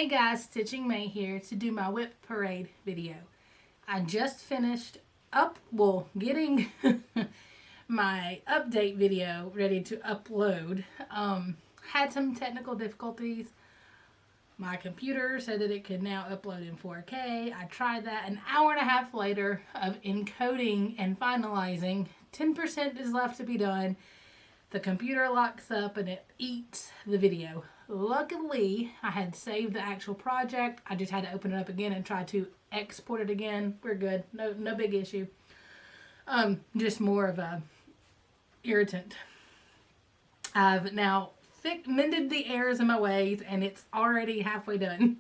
Hey guys, Stitching May here to do my WIP Parade video. I just finished getting my update video ready to upload. Had some technical difficulties. My computer said that it could now upload in 4K. I tried that an hour and a half later of encoding and finalizing. 10% is left to be done. The computer locks up and it eats the video. Luckily, I had saved the actual project. I just had to open it up again and try to export it again. We're good. No big issue. Just more of a irritant. I've now mended the errors in my ways and it's already halfway done.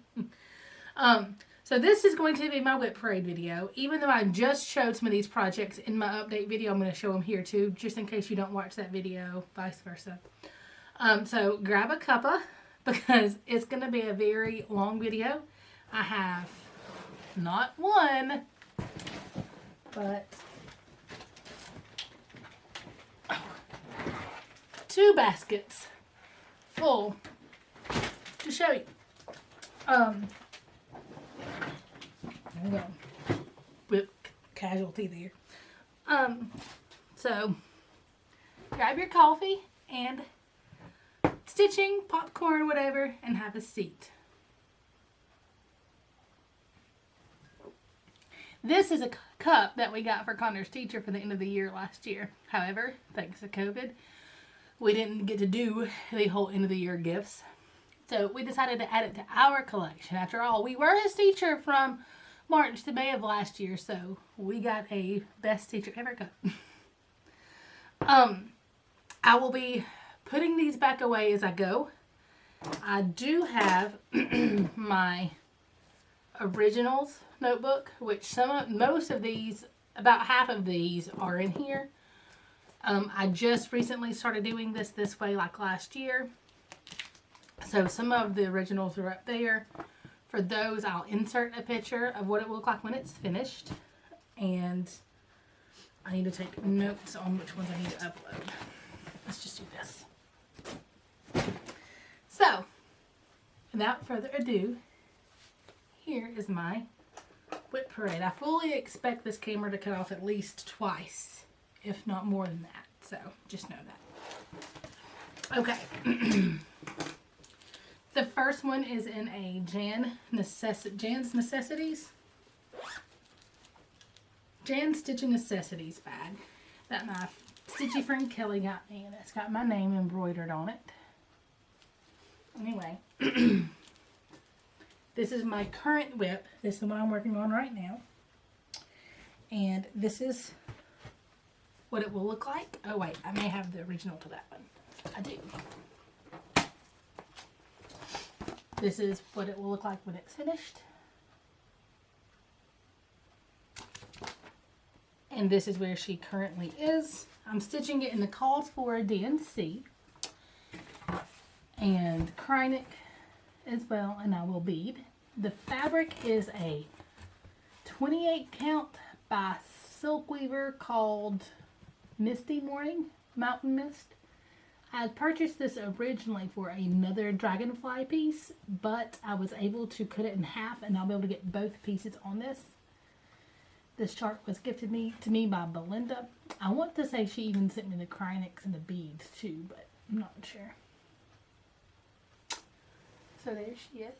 So this is going to be my WIP Parade video. Even though I just showed some of these projects in my update video, I'm going to show them here too, just in case you don't watch that video, vice versa. So grab a cuppa because it's going to be a very long video. I have not one, but two baskets full to show you. There we go. WIP casualty there. So grab your coffee and stitching, popcorn, whatever, and have a seat. This is a cup that we got for Connor's teacher for the end of the year last year. However, thanks to COVID, we didn't get to do the whole end of the year gifts. So we decided to add it to our collection. After all, we were his teacher from March to May of last year, so we got a best teacher ever cup. I will be putting these back away as I go. I do have my originals notebook, which most of these, about half of these are in here. I just recently started doing this way like last year. So some of the originals are up there. For those, I'll insert a picture of what it will look like when it's finished. And I need to take notes on which ones I need to upload. Let's just do this. So, without further ado, here is my WIP Parade. I fully expect this camera to cut off at least twice, if not more than that. So, just know that. Okay. The first one is in a Jan's Necessities. Jan's Stitching Necessities bag that my stitchy friend Kelly got me, and it's got my name embroidered on it. Anyway, this is my current WIP. This is the one I'm working on right now. And this is what it will look like. Oh wait, I may have the original to that one. I do. This is what it will look like when it's finished. And this is where she currently is. I'm stitching it in the called for DNC and Krynic as well, and I will bead. The fabric is a 28 count by Silk Weaver called Misty Morning, Mountain Mist. I had purchased this originally for another Dragonfly piece, but I was able to cut it in half and I'll be able to get both pieces on this. This chart was gifted to me by Belinda. I want to say she even sent me the Krynics and the beads too, but I'm not sure. So there she is.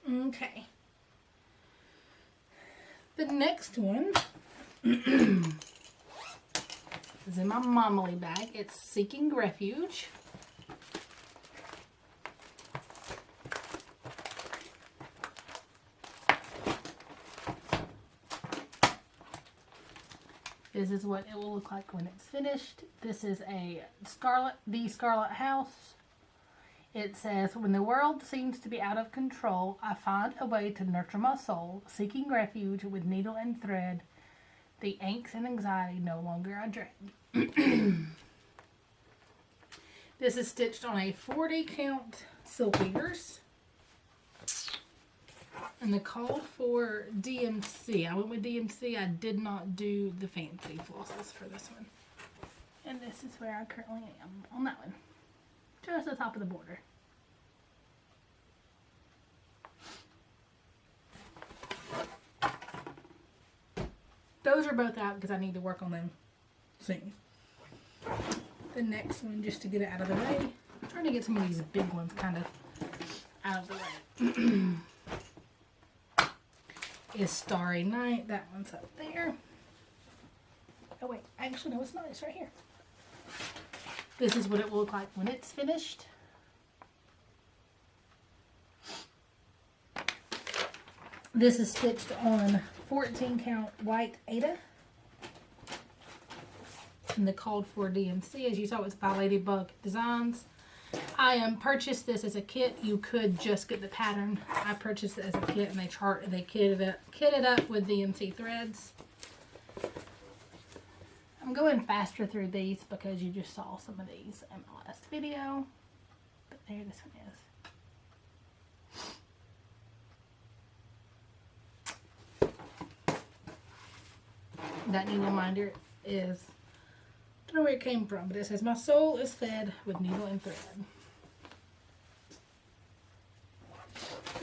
Okay. The next one is in my Momily bag. It's Seeking Refuge. This is what it will look like when it's finished. This is the Scarlet House. It says, when the world seems to be out of control, I find a way to nurture my soul, seeking refuge with needle and thread. The angst and anxiety no longer I dread. This is stitched on a 40 count Silk Weavers. And the call for DMC. I went with DMC. I did not do the fancy flosses for this one. And this is where I currently am on that one. just the top of the border. Those are both out because I need to work on them soon. The next one, just to get it out of the way, I'm trying to get some of these big ones kind of out of the way, is Starry Night. That one's up there. Oh wait, actually no, it's not. It's right here. This is what it will look like when it's finished. This is stitched on 14 count white Aida. And the called for DMC, as you saw, it's by Ladybug Designs. I purchased this as a kit. You could just get the pattern. I purchased it as a kit, and they kitted it up with DMC threads. I'm going faster through these because you just saw some of these in my last video. But there this one is. That needle minder is, I don't know where it came from, but it says, "My soul is fed with needle and thread."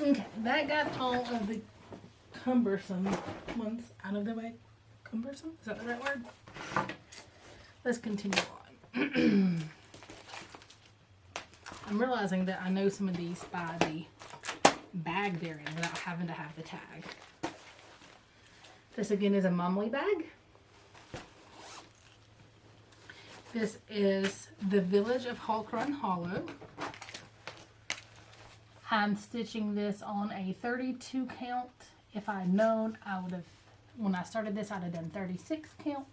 Okay, that got all of the cumbersome ones out of the way. Cumbersome? Is that the right word? Let's continue on. I'm realizing that I know some of these by the bag they're in without having to have the tag. This again is a Mumley bag. This is the Village of Hulk Run Hollow. I'm stitching this on a 32 count. If I had known, I would have, when I started this, I'd have done 36 count.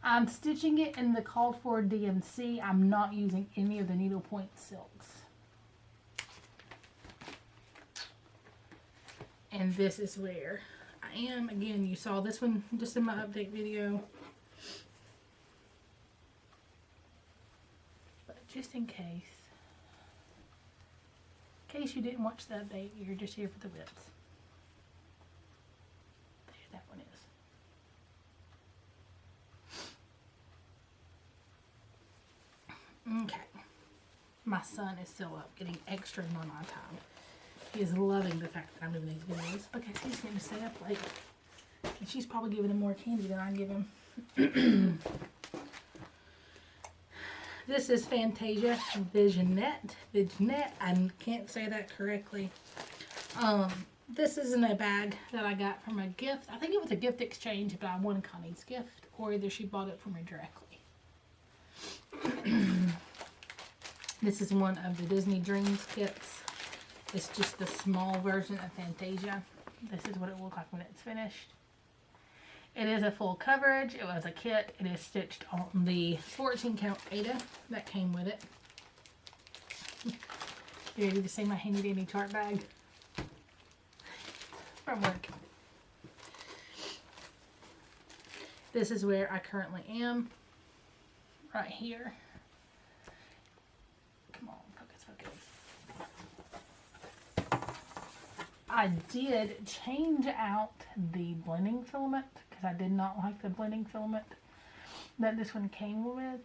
I'm stitching it in the called for DMC. I'm not using any of the needlepoint silks. And this is where I am. Again, you saw this one just in my update video. But just in case you didn't watch the update, you're just here for the whips. There that one is. Okay. My son is still up getting extra Nana time. He is loving the fact that I'm doing these videos because he's getting to stay up late. And she's probably giving him more candy than I give him. This is Fantasia Vignette. I can't say that correctly. This is in a bag that I got from a gift. I think it was a gift exchange, but I won Connie's gift, or either she bought it for me directly. This is one of the Disney Dreams kits. It's just the small version of Fantasia. This is what it will look like when it's finished. It is a full coverage. It was a kit. It is stitched on the 14 count Aida that came with it. You ready to see my handy dandy chart bag from work? This is where I currently am. Right here. Come on, focus, focus. I did change out the blending filament because I did not like the blending filament that this one came with.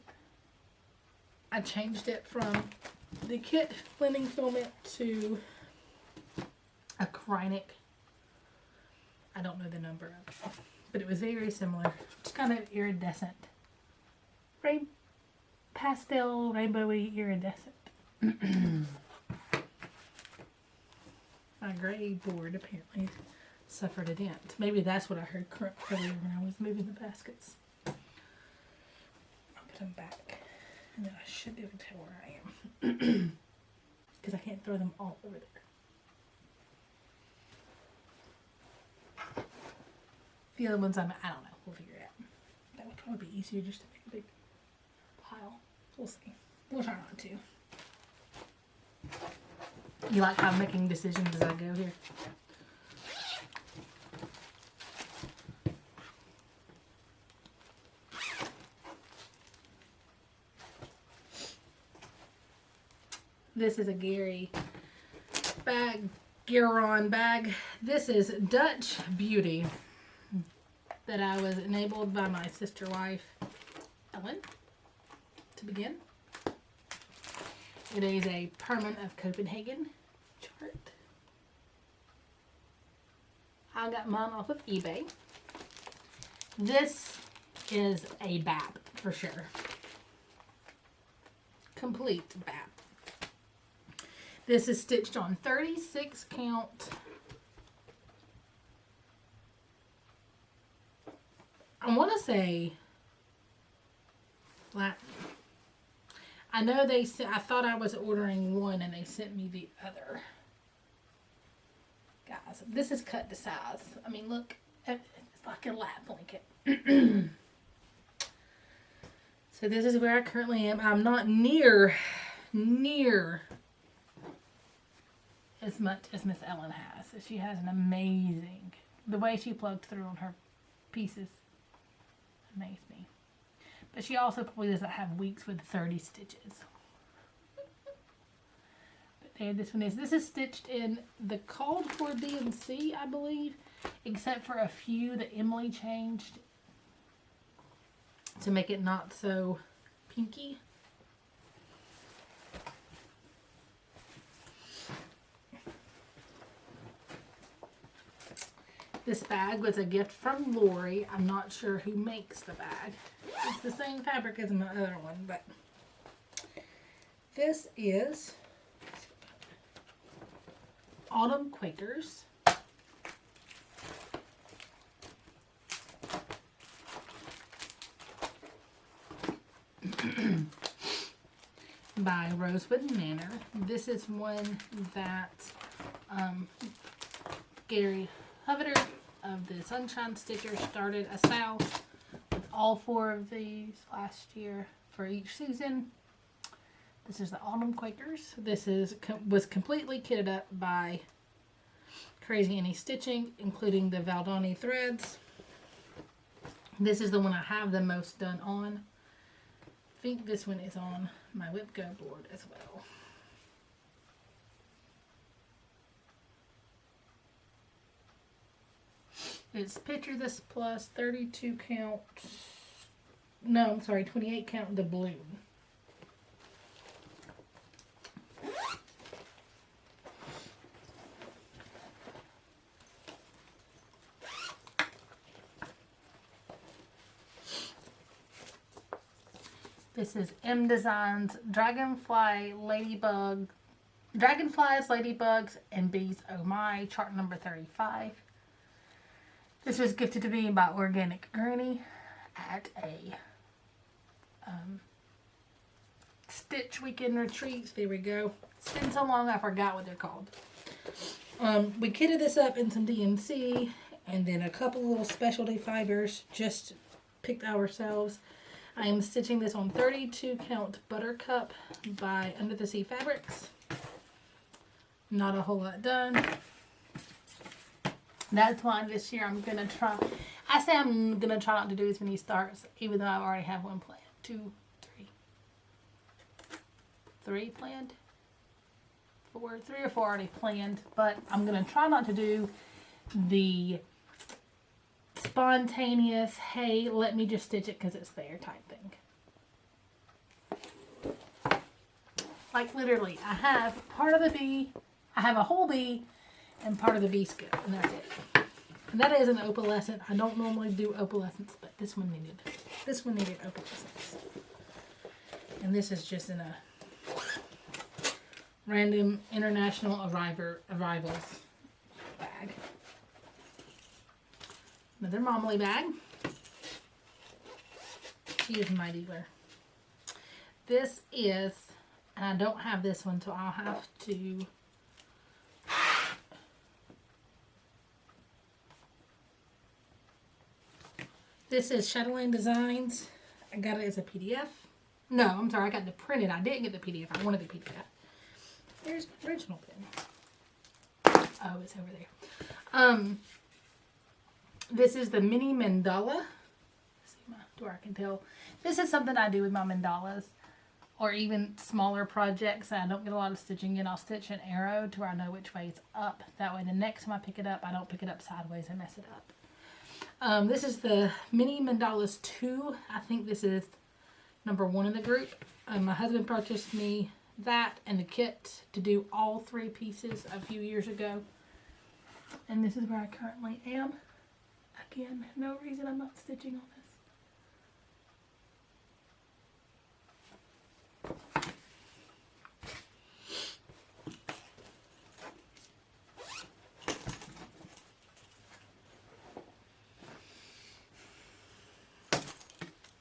I changed it from the kit blending filament to acrylic. I don't know the number of it, but it was very similar. It's kind of iridescent. Pastel, rainbowy, iridescent. My gray board apparently suffered a dent. Maybe that's what I heard earlier when I was moving the baskets. I'll put them back, and then I should be able to tell where I am. Because I can't throw them all over there. The other ones I don't know. We'll figure it out. That would probably be easier just to make a big pile. We'll see. We'll try not to. You like how I'm making decisions as I go here? This is a Garon bag. This is Dutch Beauty that I was enabled by my sister wife, Ellen, to begin. It is a Permanent of Copenhagen chart. I got mine off of eBay. This is a BAP for sure. Complete BAP. This is stitched on 36 count. I want to say Latin. I know they sent, I thought I was ordering one and they sent me the other. Guys, this is cut to size. I mean, look, it's like a lap blanket. So this is where I currently am. I'm not near as much as Miss Ellen has. She has an amazing, the way she plugged through on her pieces amazed me. But she also probably doesn't have weeks with 30 stitches. But there this one is. This is stitched in the called for DMC, I believe, except for a few that Emily changed to make it not so pinky. This bag was a gift from Lori. I'm not sure who makes the bag. It's the same fabric as my other one, but this is Autumn Quakers. By Rosewood Manor. This is one that Gary Hoveder of the Sunshine Stitcher started a sale with all 4 of these last year for each season. This is the Autumn Quakers. This was completely kitted up by Crazy Annie Stitching, including the Valdani threads. This is the one I have the most done on. I think this one is on my WIP Go board as well. It's Picture This Plus 32 count, no, I'm sorry, 28 count doubloon. This is M Designs Dragonfly Ladybug, Dragonflies, Ladybugs, and Bees Oh My, chart number 35. This was gifted to me by Organic Granny at a Stitch Weekend Retreat. There we go. It's been so long I forgot what they're called. We kitted this up in some DMC and then a couple little specialty fibers just picked ourselves. I am stitching this on 32 count Buttercup by Under the Sea Fabrics. Not a whole lot done. That's why this year I'm going to try. I say I'm going to try not to do as many starts, even though I already have one planned. 2, 3 planned. 4, 3 or 4 already planned. But I'm going to try not to do the spontaneous, hey, let me just stitch it because it's there type thing. Like literally, I have part of the bee, I have a whole bee, and part of the bee scoop, and that's it. And that is an opalescent. I don't normally do opalescents, but this one needed opalescents. And this is just in a random international arrivals bag. Another Momly bag. She is my dealer. This is, and I don't have this one, so I'll have to this is Chatelaine Designs. I got it as a PDF. No, I'm sorry, I got the printed. I didn't get the PDF. I wanted the PDF. There's the original pen. Oh, it's over there. This is the mini mandala. Let's see where I can tell. This is something I do with my mandalas, or even smaller projects that I don't get a lot of stitching in. I'll stitch an arrow to where I know which way it's up. That way the next time I pick it up, I don't pick it up sideways and mess it up. This is the Mini Mandalas 2. I think this is number 1 in the group. My husband purchased me that and the kit to do all 3 pieces a few years ago. And this is where I currently am. Again, no reason I'm not stitching on this.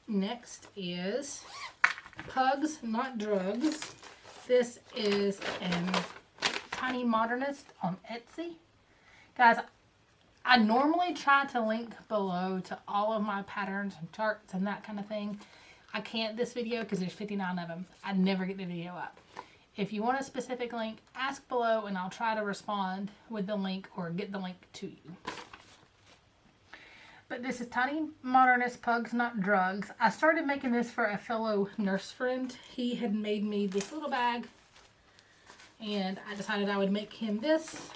Next is Pugs, Not Drugs. This is a Tiny Modernist on Etsy. Guys, I normally try to link below to all of my patterns and charts and that kind of thing. I can't this video because there's 59 of them. I never get the video up. If you want a specific link, ask below and I'll try to respond with the link or get the link to you. But this is Tiny Modernist Pugs, Not Drugs. I started making this for a fellow nurse friend. He had made me this little bag and I decided I would make him this.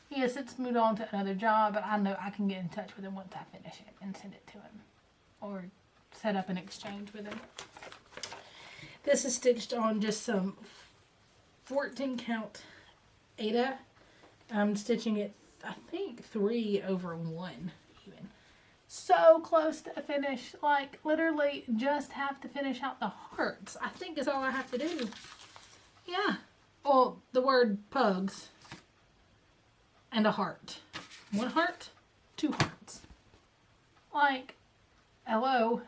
He has since moved on to another job, but I know I can get in touch with him once I finish it and send it to him. Or set up an exchange with him. This is stitched on just some 14 count Aida. I'm stitching it, I think, 3/1 even. So close to a finish. Like, literally just have to finish out the hearts. I think is all I have to do. Yeah. Well, the word pugs. And a heart. 1 heart, 2 hearts. Like, hello.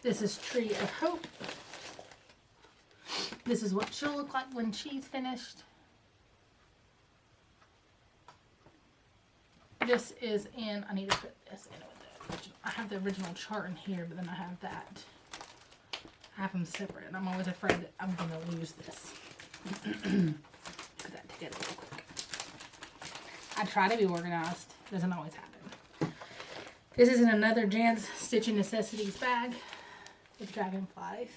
This is Tree of Hope. This is what she'll look like when she's finished. This is in, I need to put this in with the original. I have the original chart in here, but then I have that. I have them separate, and I'm always afraid that I'm going to lose this. Put that together real quick. I try to be organized. Doesn't always happen. This is in another Jan's Stitching Necessities bag with dragonflies.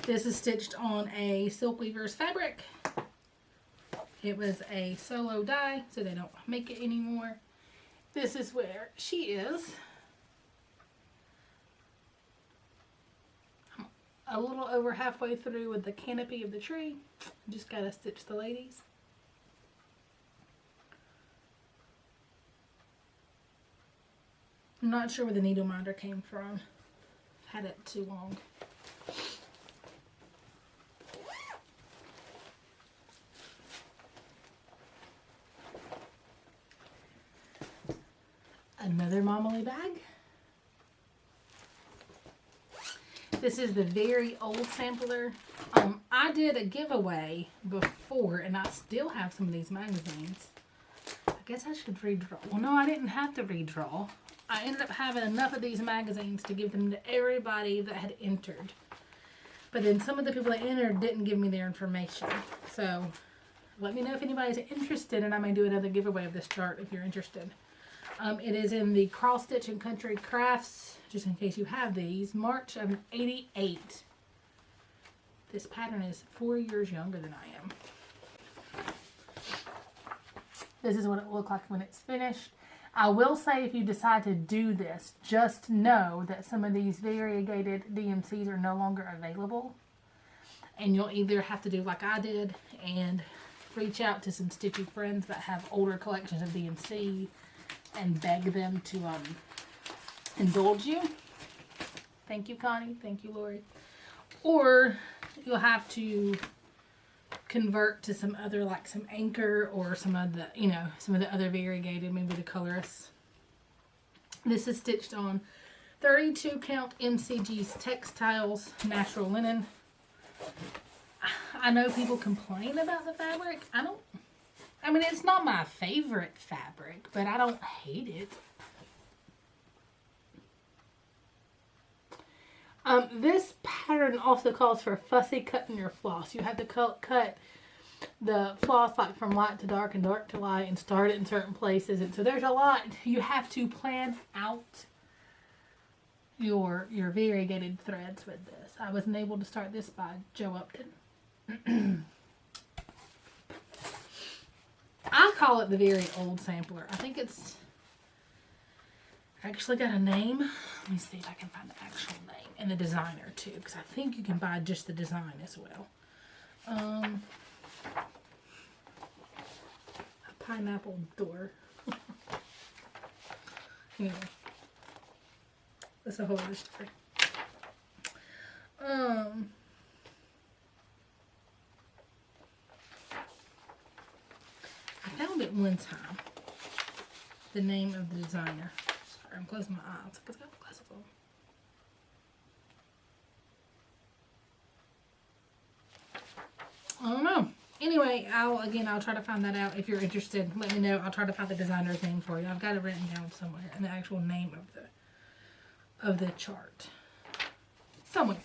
This is stitched on a Silk Weaver's fabric. It was a solo dye, so they don't make it anymore. This is where she is. I'm a little over halfway through with the canopy of the tree. Just gotta stitch the ladies. I'm not sure where the needle minder came from. Had it too long. Another Momily bag. This is the very old sampler. I did a giveaway before and I still have some of these magazines. I guess I should redraw. Well, no, I didn't have to redraw. I ended up having enough of these magazines to give them to everybody that had entered. But then some of the people that entered didn't give me their information. So let me know if anybody's interested and I may do another giveaway of this chart if you're interested. It is in the Cross Stitch and Country Crafts, just in case you have these, March of '88. This pattern is 4 years younger than I am. This is what it will look like when it's finished. I will say if you decide to do this, just know that some of these variegated DMCs are no longer available. And you'll either have to do like I did and reach out to some stitchy friends that have older collections of DMC and beg them to indulge you. Thank you, Connie. Thank you, Lori. Or you'll have to convert to some other, like some Anchor or some of the, you know, some of the other variegated, maybe the colorists. This is stitched on 32 count MCG's Textiles Natural Linen. I know people complain about the fabric. I mean, it's not my favorite fabric, but I don't hate it. This pattern also calls for fussy cutting your floss. You have to cut the floss like from light to dark and dark to light and start it in certain places. And so there's a lot you have to plan out. your variegated threads with this. I wasn't able to start this by Joe Upton. I call it the very old sampler. I think it's actually got a name. Let me see if I can find the actual name and the designer too, because I think you can buy just the design as well. A pineapple door. Anyway, that's a whole other story. I found it one time, the name of the designer. Sorry, I'm closing my eyes because I got my glasses on. I don't know. Anyway, I'll try to find that out. If you're interested, let me know. I'll try to find the designer's name for you. I've got it written down somewhere, and the actual name of the chart somewhere.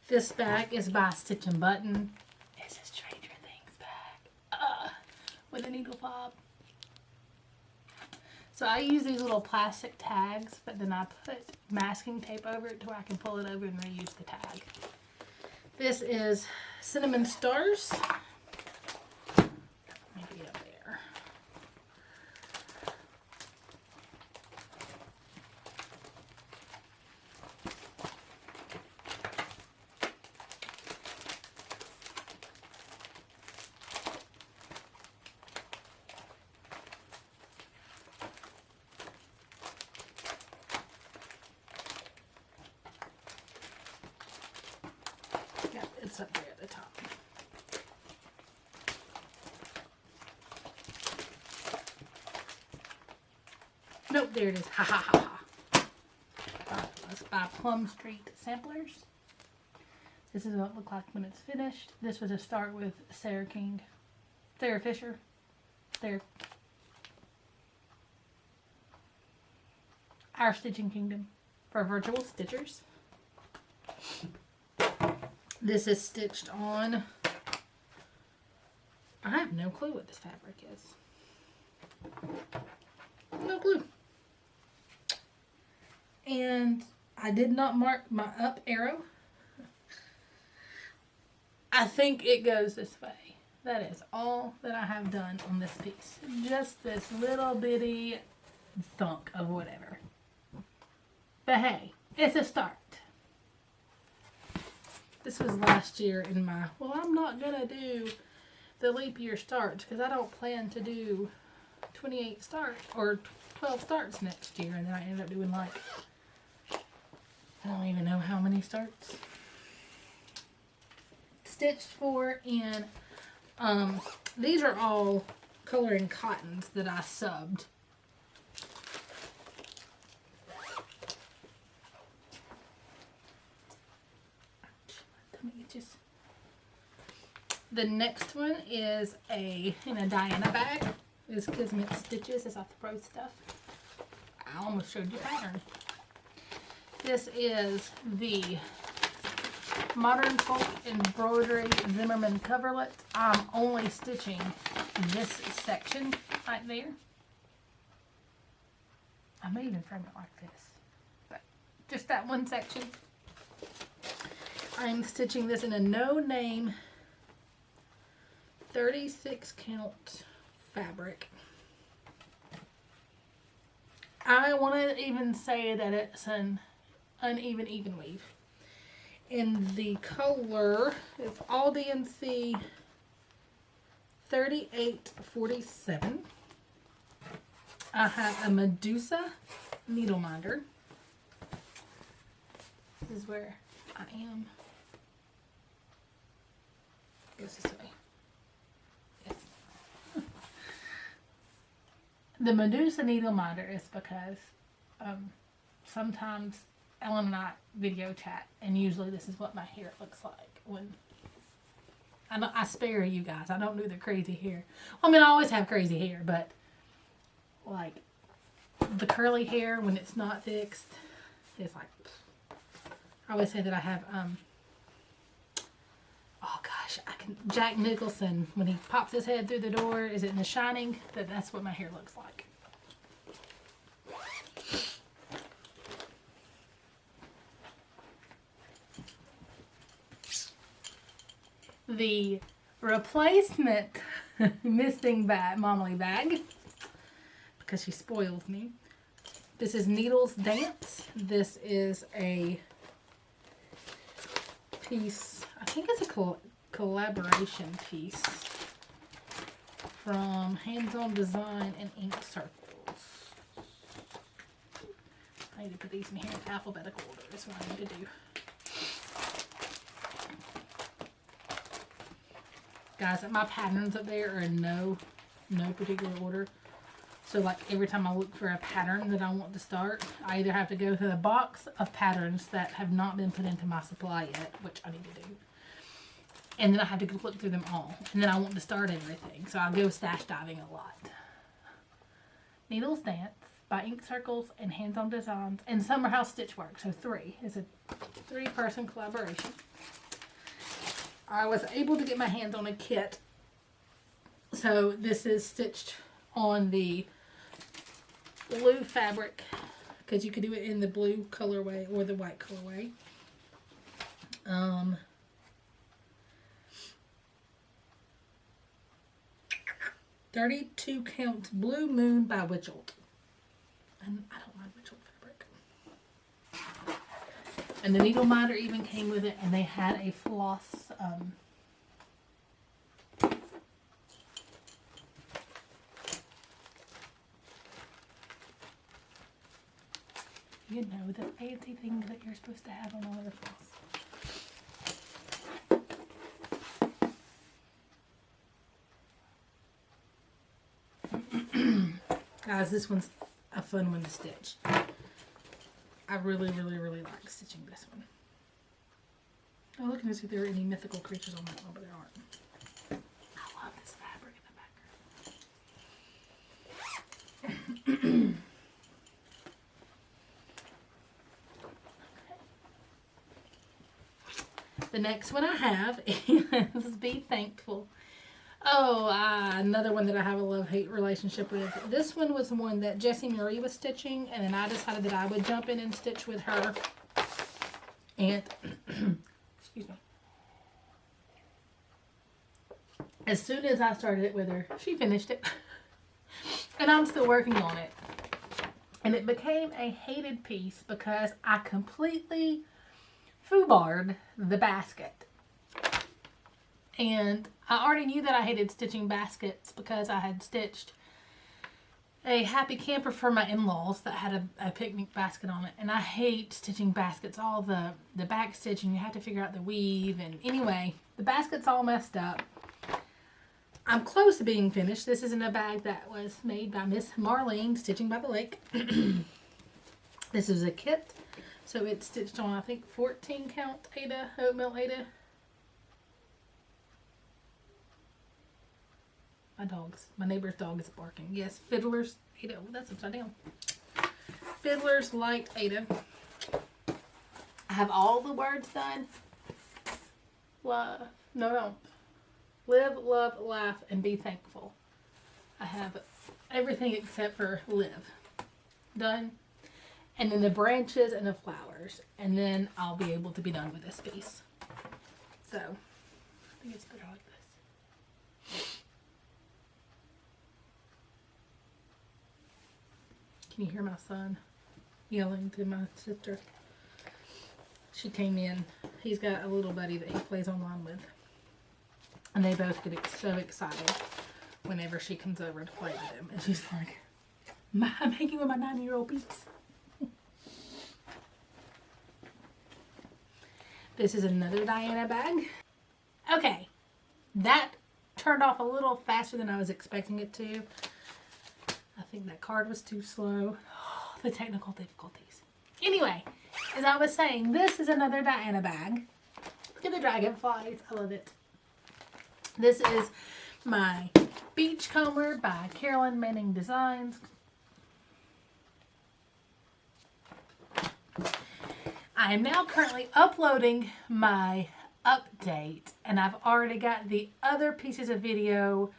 This bag is by Stitch and Button. It's a Stranger Things bag with a needle pop. So I use these little plastic tags, but then I put masking tape over it to where I can pull it over and reuse the tag. This is Cinnamon Stars. Maybe up there. It's up there at the top. Nope, there it is. Ha ha ha ha. Let's buy Plum Street Samplers. This is what it looked like when it's finished. This was a start with Sarah Fisher. Our Stitching Kingdom for virtual stitchers. This is stitched on. I have no clue what this fabric is. No clue. And I did not mark my up arrow. I think it goes this way. That is all that I have done on this piece. Just this little bitty thunk of whatever. But hey, it's a start. This was last year in my, well, I'm not going to do the leap year starts because I don't plan to do 28 starts or 12 starts next year. And then I ended up doing like, I don't even know how many starts. Stitched for in, these are all coloring cottons that I subbed. The next one is in a Diana bag. This Kismet Stitches. It's off the Pro Stuff. I almost showed you pattern. This is the Modern Folk Embroidery Zimmerman coverlet. I'm only stitching this section right there. I may even frame it like this, but just that one section. I'm stitching this in a no name 36 count fabric. I want to even say that it's an uneven even weave. In the color, it's all DNC 3847. I have a Medusa needle minder. This is where I am. Goes this way. Yes. The Medusa needle minder is because sometimes Ellen and I video chat, and usually this is what my hair looks like when I spare you guys. I don't do the crazy hair. Well, I mean, I always have crazy hair, but like the curly hair when it's not fixed is like, I always say that I have, oh gosh, Jack Nicholson, when he pops his head through the door, is it in The Shining? That's what my hair looks like. The replacement missing Momly bag, because she spoils me. This is Needles Dance. This is a piece, I think it's a collaboration piece from Hands On Design and Ink Circles. I need to put these in here in alphabetical order. That's what I need to do. Guys, my patterns up there are in no particular order. So like every time I look for a pattern that I want to start, I either have to go to the box of patterns that have not been put into my supply yet, which I need to do. And then I have to go look through them all. And then I want to start everything. So I'll go stash diving a lot. Needles Dance by Ink Circles and Hands On Designs and Summer House Stitchwork. So 3. It's a 3-person collaboration. I was able to get my hands on a kit. So this is stitched on the blue fabric, because you could do it in the blue colorway or the white colorway. 32 count Blue Moon by Witchelt. And I don't like Witchelt fabric. And the needle minder even came with it, and they had a floss you know, the fancy things that you're supposed to have on all your floss. Guys, this one's a fun one to stitch. I really like stitching this one. I'm looking to see if there are any mythical creatures on that one, but there aren't. I love this fabric in the background. The next one I have is Be Thankful. Oh, another one that I have a love-hate relationship with. This one was one that Jessie Marie was stitching, and then I decided that I would jump in and stitch with her. And, excuse me. As soon as I started it with her, she finished it. And I'm still working on it. And it became a hated piece because I completely foobarred the basket. And I already knew that I hated stitching baskets because I had stitched a happy camper for my in-laws that had a picnic basket on it. And I hate stitching baskets. All the back stitching, you have to figure out the weave. And anyway, the basket's all messed up. I'm close to being finished. This is in a bag that was made by Miss Marlene, Stitching by the Lake. This is a kit. So it's stitched on, I think, 14 count Aida, oatmeal Aida. My neighbor's dog is barking. Yes, Fiddler's Aida. Oh, that's upside down. Fiddler's Light Aida. I have all the words done. Love. No, don't. Live, love, laugh, and be thankful. I have everything except for live done. And then the branches and the flowers. And then I'll be able to be done with this piece. So, I think it's better like this. Can you hear my son yelling to my sister? She came in. He's got a little buddy that he plays online with. And they both get so excited whenever she comes over to play with him. And she's like, I'm hanging with my 9-year-old peeps. This is another Diana bag. Okay, that turned off a little faster than I was expecting it to. I think that card was too slow. Oh, the technical difficulties. Anyway, as I was saying, this is another Diana bag. Look at the dragonflies. I love it. This is my Beachcomber by Carolyn Manning Designs. I am now currently uploading my update, and I've already got the other pieces of video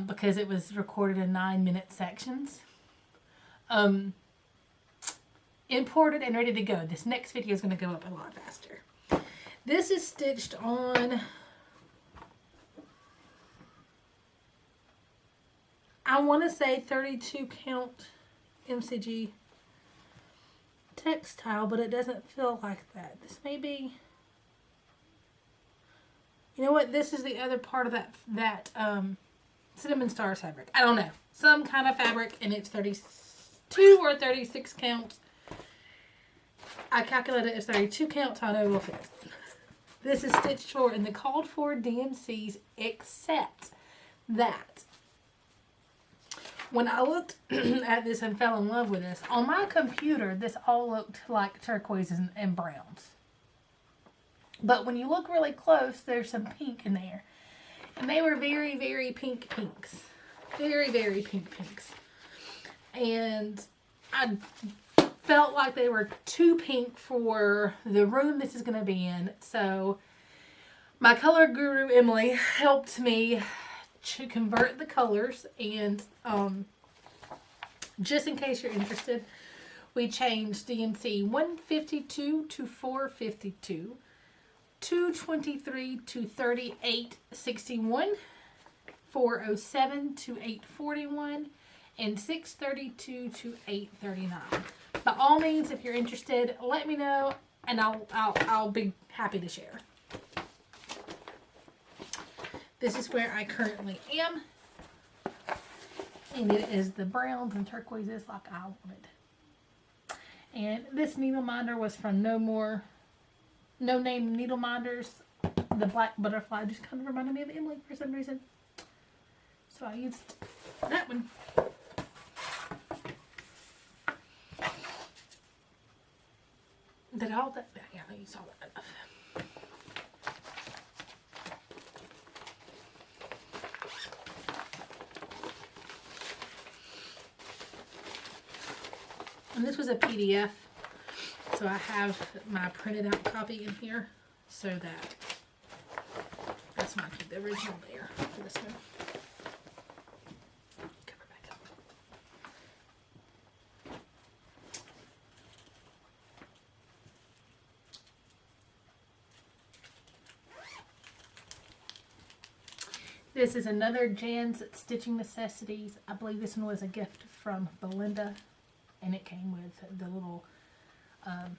because it was recorded in 9-minute sections. Imported and ready to go. This next video is going to go up a lot faster. This is stitched on, I want to say 32 count MCG textile, but it doesn't feel like that. This may be, you know what, this is the other part of that cinnamon stars fabric. I don't know, some kind of fabric, and it's 32 or 36 counts. I calculated it as 32 counts. I know it will fit. This is stitched for in the called for DMCs, except that when I looked at this and fell in love with this, on my computer, this all looked like turquoises and browns. But when you look really close, there's some pink in there. And they were very, very pink pinks. Very, very pink pinks. And I felt like they were too pink for the room this is going to be in. So my color guru, Emily, helped me to convert the colors. And just in case you're interested, we changed DMC 152 to 452. 223 to 3861, 407 to 841, and 632 to 839. By all means, if you're interested, let me know, and I'll be happy to share. This is where I currently am, and it is the browns and turquoises like I wanted. And this needle minder was from No Name Needle Minders. The black butterfly just kind of reminded me of Emily for some reason. So I used that one. Did all that? Yeah, I used all that enough. And this was a PDF. So I have my printed out copy in here, so that's why I keep the original there for this one. Cover back up. This is another Jan's Stitching Necessities. I believe this one was a gift from Belinda, and it came with the little I'll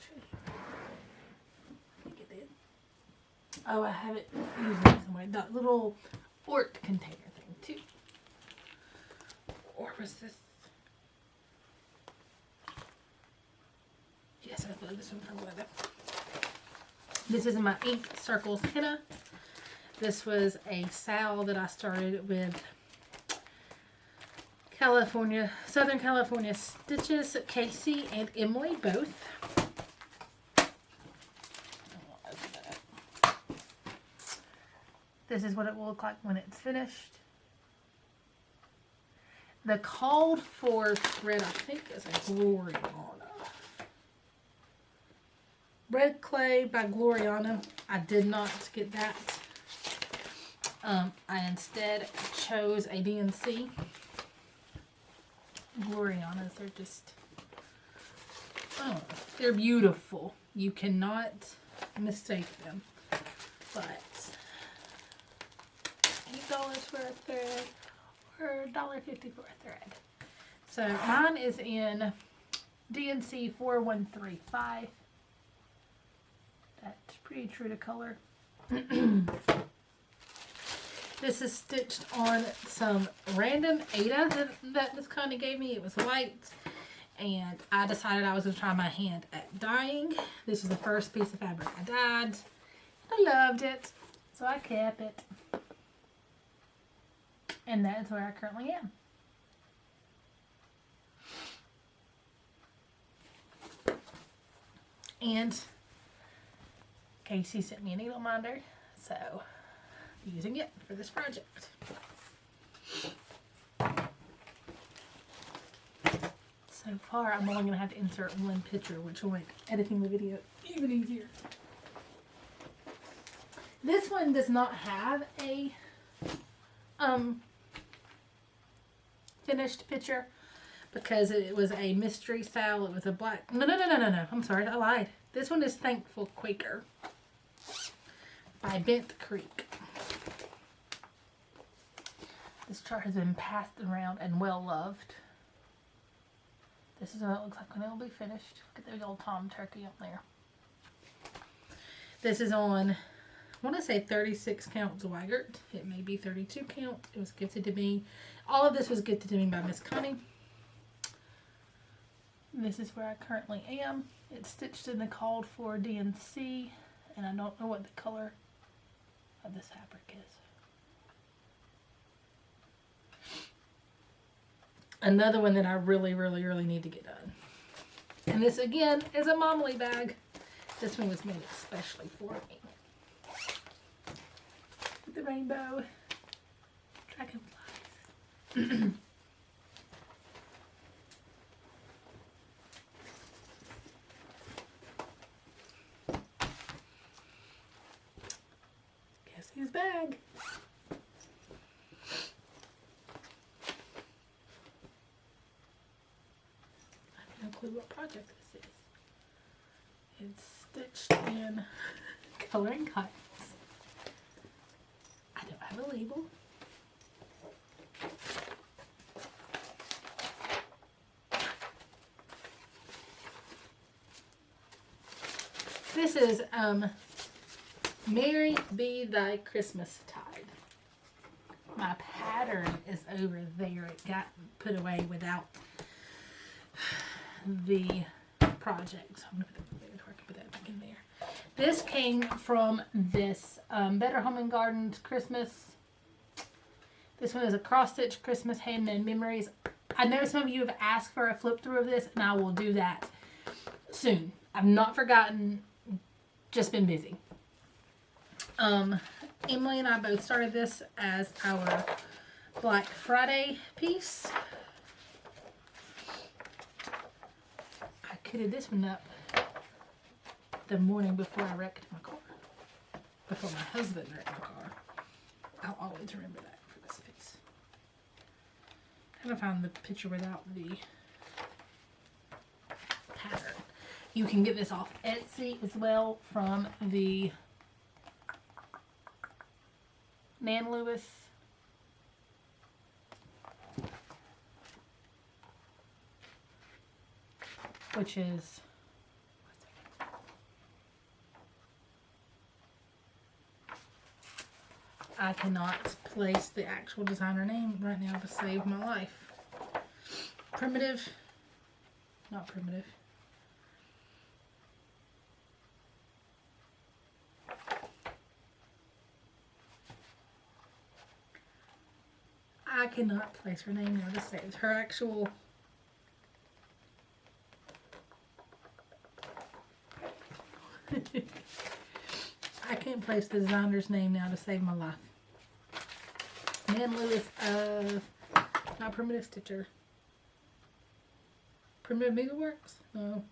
show you. I think it did. Oh, I have it used it somewhere. That little Ort container thing too. Or was this? Yes, I love this one from Belinda. This is my Ink Circles Henna. This was a sal that I started with Southern California Stitches, Casey and Emily both. This is what it will look like when it's finished. The called for thread, I think, is a Gloriana. Red Clay by Gloriana. I did not get that. I instead chose a DNC. Glorianas, they're just, oh, they're beautiful. You cannot mistake them. But $8 for a thread or $1.50 for a thread. So mine is in DNC 4135. That's pretty true to color. This is stitched on some random Ada that this kind of gave me. It was white, and I decided I was going to try my hand at dyeing. This is the first piece of fabric I dyed. I loved it, so I kept it. And that is where I currently am. And Casey sent me a needle minder, so using it for this project. So so far I'm only going to have to insert one picture, which will make editing the video even easier. This one does not have a finished picture because it was a mystery style. It was a black... No. I'm sorry, I lied. This one is Thankful Quaker by Bent Creek. This chart has been passed around and well loved. This is what it looks like when it will be finished. Look at the big old Tom turkey up there. This is on, I want to say 36 count Zweigert. It may be 32 count. It was gifted to me. All of this was gifted to me by Miss Connie. This is where I currently am. It's stitched in the called for DNC, and I don't know what the color of this fabric is. Another one that I really need to get done. And this again is a Momly bag. This one was made especially for me. With the rainbow dragonflies. Guess whose bag? Clue what project this is. It's stitched in coloring cottons. I don't have a label. This is Merry Be Thy Christmas Tide. My pattern is over there. It got put away without the project. So I'm going to put that back in there. This came from this Better Home and Gardens Christmas. This one is a cross-stitch Christmas Handmade Memories. I know some of you have asked for a flip through of this, and I will do that soon. I've not forgotten, just been busy. Emily and I both started this as our Black Friday piece. Kitted this one up the morning before I wrecked my car. Before my husband wrecked my car. I'll always remember that for this piece. I'm gonna find the picture without the pattern. You can get this off Etsy as well from the Nan Lewis. Which is, I cannot place the actual designer name right now to save my life. Primitive, not primitive. I cannot place her name now to save her actual. I can't place the designer's name now to save my life. Nan Lewis of, not Primitive Stitcher. Primitive Needleworks? No.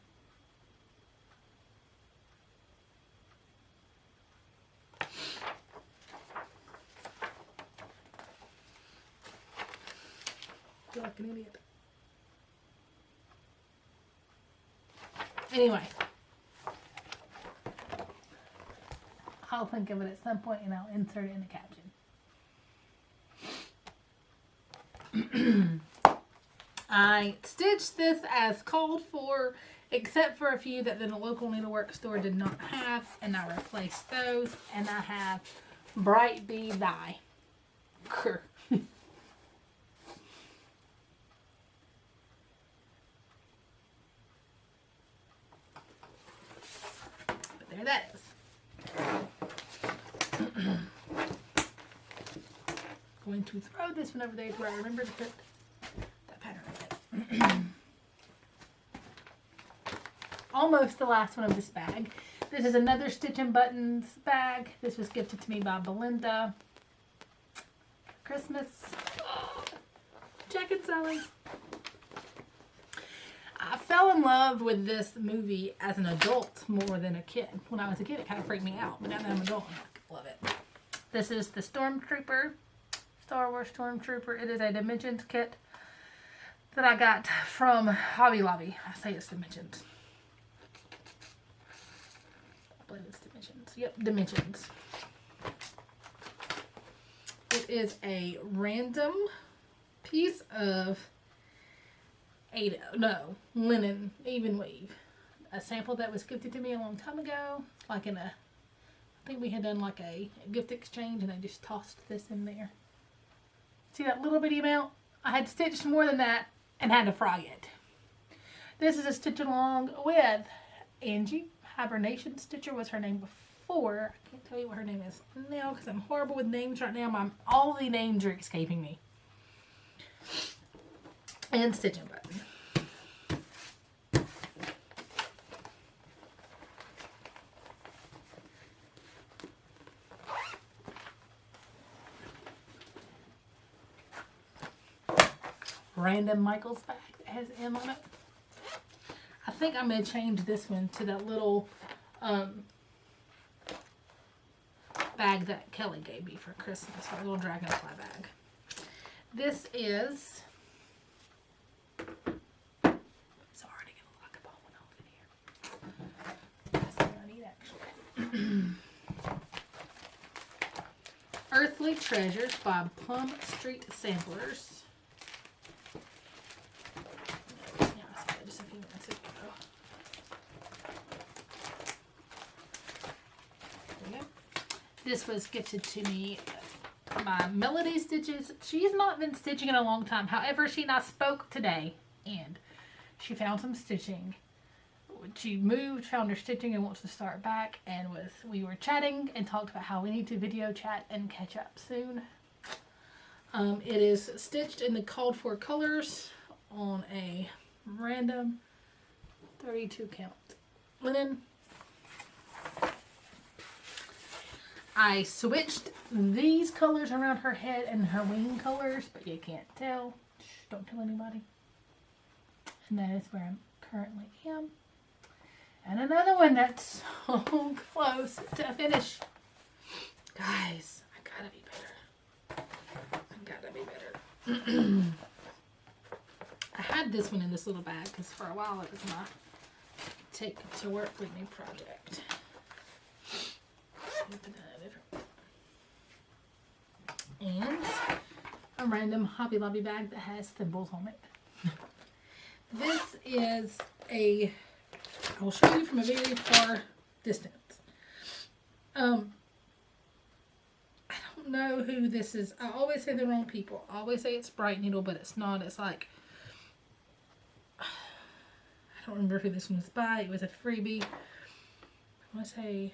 I feel like an idiot. Anyway. I'll think of it at some point and I'll insert it in the caption. I stitched this as called for, except for a few that the local needlework store did not have, and I replaced those, and I have Bright Be Thy. But there that is. Going to throw this one over there to where I remember to put that pattern in it. Almost the last one of this bag. This is another Stitch and Buttons bag. This was gifted to me by Belinda. Christmas. Jack and Sally. in love with this movie as an adult more than a kid. When I was a kid, it kind of freaked me out, but now that I'm an adult, I'm like, love it. This is the Stormtrooper, Star Wars Stormtrooper. It is a Dimensions kit that I got from Hobby Lobby. I say it's Dimensions. I believe it's Dimensions. Yep, Dimensions. It is a random piece of linen even weave. A sample that was gifted to me a long time ago, like in a, I think we had done like a gift exchange and I just tossed this in there. See that little bitty amount? I had stitched more than that and had to fry it. This is a stitch along with Angie. Hibernation Stitcher was her name before. I can't tell you what her name is now because I'm horrible with names right now. All the names are escaping me. And stitching button. Random Michaels bag that has M on it. I think I'm going to change this one to that little bag that Kelly gave me for Christmas, that little Dragonfly bag. This is, sorry to get a lock up on in here. That's what I need actually. Earthly Treasures by Plum Street Samplers. This was gifted to me by Melody Stitches. She's not been stitching in a long time. However, she and I spoke today and she found some stitching. She moved, found her stitching and wants to start back, and we were chatting and talked about how we need to video chat and catch up soon. It is stitched in the called for colors on a random 32 count linen. I switched these colors around her head and her wing colors, but you can't tell. Shh, don't tell anybody. And that is where I currently am. And another one that's so close to finish. Guys, I gotta be better. I gotta be better. I had this one in this little bag because for a while it was my take to work with me project. And a random Hobby Lobby bag that has thimbles on it. This is I'll show you from a very far distance. I don't know who this is. I always say the wrong people. I always say it's Bright Needle, but it's not. It's like, I don't remember who this one was by. It was a freebie. I want to say,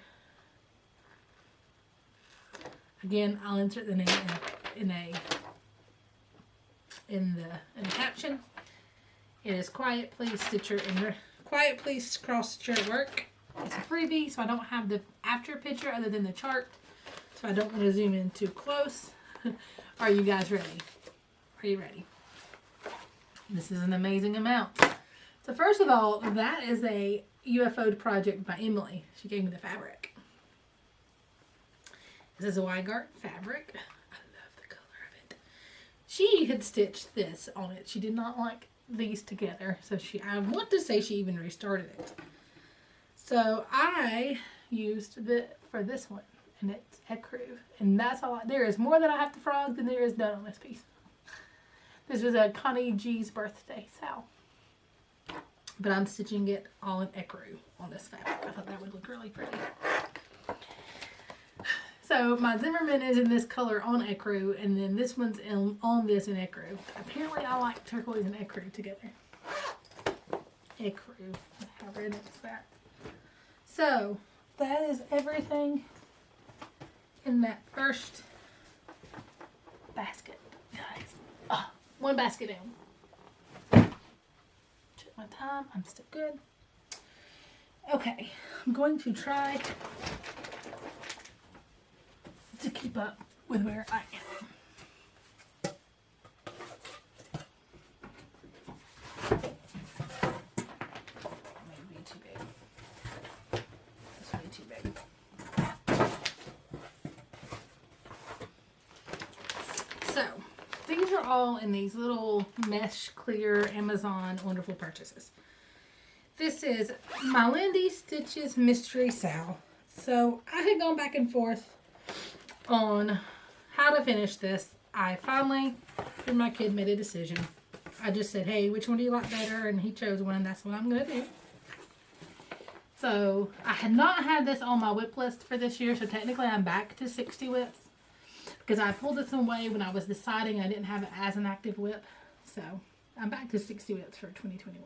again, I'll insert the name in the caption. It is Quiet Please Stitcher and Quiet Please Cross Stitcher at Work. It's a freebie, so I don't have the after picture other than the chart. So I don't want to zoom in too close. Are you guys ready? Are you ready? This is an amazing amount. So first of all, that is a UFO project by Emily. She gave me the fabric. This is a Weigart fabric. I love the color of it. She had stitched this on it. She did not like these together. So I want to say she even restarted it. So I used for this one. And it's ecru. And that's all. There is more that I have to frog than there is done on this piece. This was a Connie G's birthday, Sal. But I'm stitching it all in ecru on this fabric. I thought that would look really pretty. So my Zimmerman is in this color on ecru, and then this one's on this in ecru. Apparently I like turquoise and ecru together. Ecru. How red is that? So that is everything in that first basket, guys. Oh, one basket down. Check my time. I'm still good. Okay, I'm going to try to keep up with where I am. all in these little mesh clear Amazon wonderful purchases. This is my Lindy Stitches Mystery Sal. So I had gone back and forth on how to finish this. I finally, through my kid, made a decision. I just said, hey, which one do you like better? And he chose one, and that's what I'm going to do. So I had not had this on my WIP list for this year, so technically I'm back to 60 WIPs. Because I pulled this away when I was deciding I didn't have it as an active WIP. So I'm back to 60 WIPs for 2021.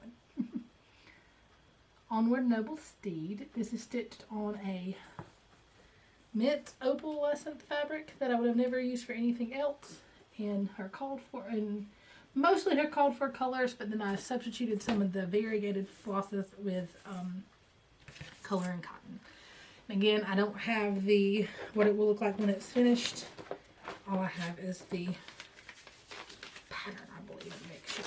Onward Noble Steed. This is stitched on a mint opalescent fabric that I would have never used for anything else. And mostly her called for colors, but then I substituted some of the variegated flosses with color and cotton. And again, I don't have what it will look like when it's finished. All I have is the pattern, I believe, to make sure.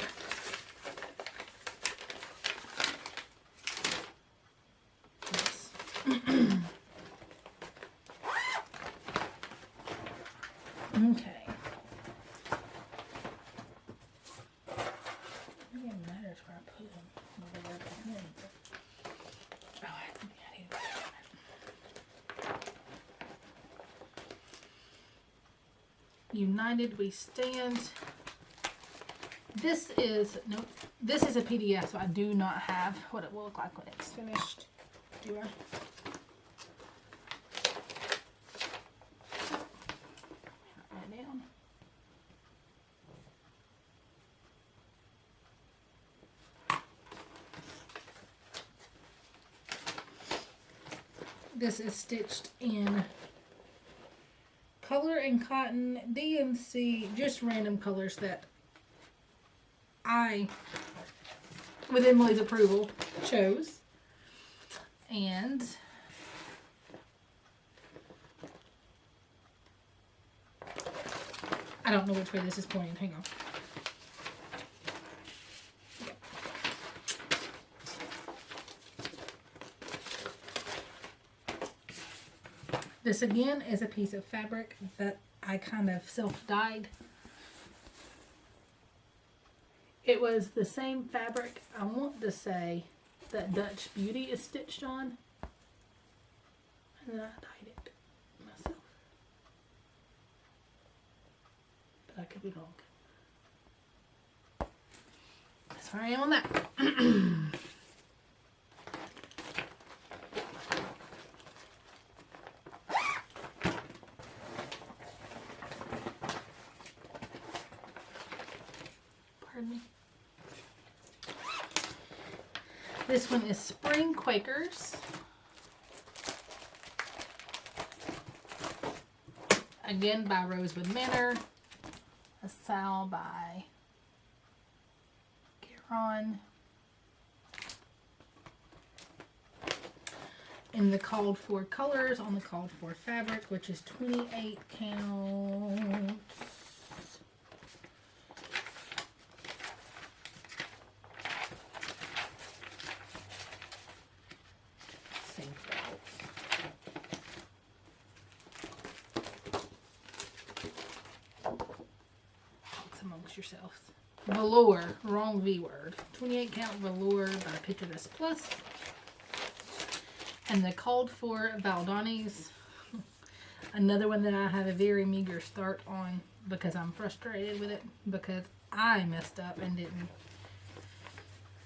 Okay. It matters where I put them. Oh, I need to United We Stand. This is a PDF, so I do not have what it will look like when it's finished. Do I? Write that down. This is stitched in color and cotton, DMC, just random colors that I, with Emily's approval, chose. And I don't know which way this is pointing. Hang on. This again is a piece of fabric that I kind of self-dyed. It was the same fabric, I want to say, that Dutch Beauty is stitched on. And then I dyed it myself. But I could be wrong. That's where I am on that. This one is Spring Quakers. Again by Rosewood Manor. A Sal by Garon. In the called for colors on the called for fabric, which is 28 counts. Yourselves. Velour, wrong V word. 28 count velour by Picture This Plus. And the called for Valdonis. Another one that I have a very meager start on because I'm frustrated with it because I messed up and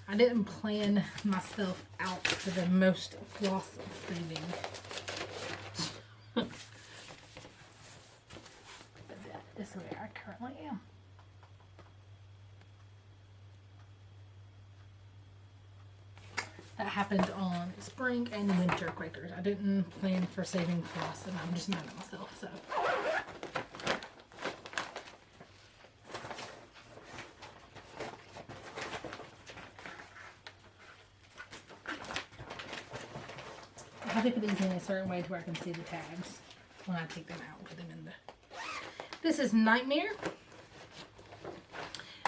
I didn't plan myself out for the most floss saving. But that is where I currently am. That happened on spring and winter Quakers. I didn't plan for saving floss, and I'm just mad at myself, so. I have to put these in a certain way to where I can see the tags when I take them out and put them in the... This is Nightmare.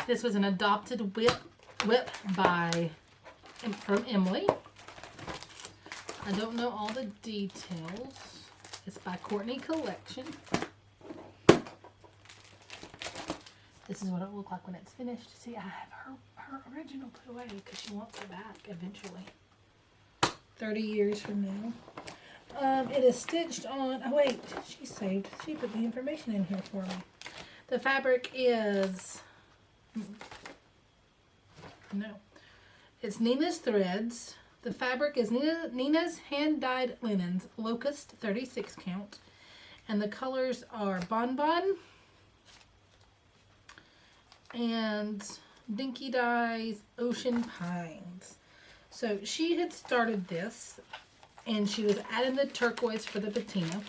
This was an adopted WIP by... from Emily. I don't know all the details. It's by Courtney Collection. This is what it will look like when it's finished. See, I have her original put away because she wants it back eventually. 30 years from now. It is stitched on, oh wait, she put the information in here for me. The fabric is, no, it's Nina's threads. The fabric is Nina's hand-dyed linens, locust 36 count. And the colors are Bonbon and Dinky Dyes Ocean Pines. So she had started this and she was adding the turquoise for the patina.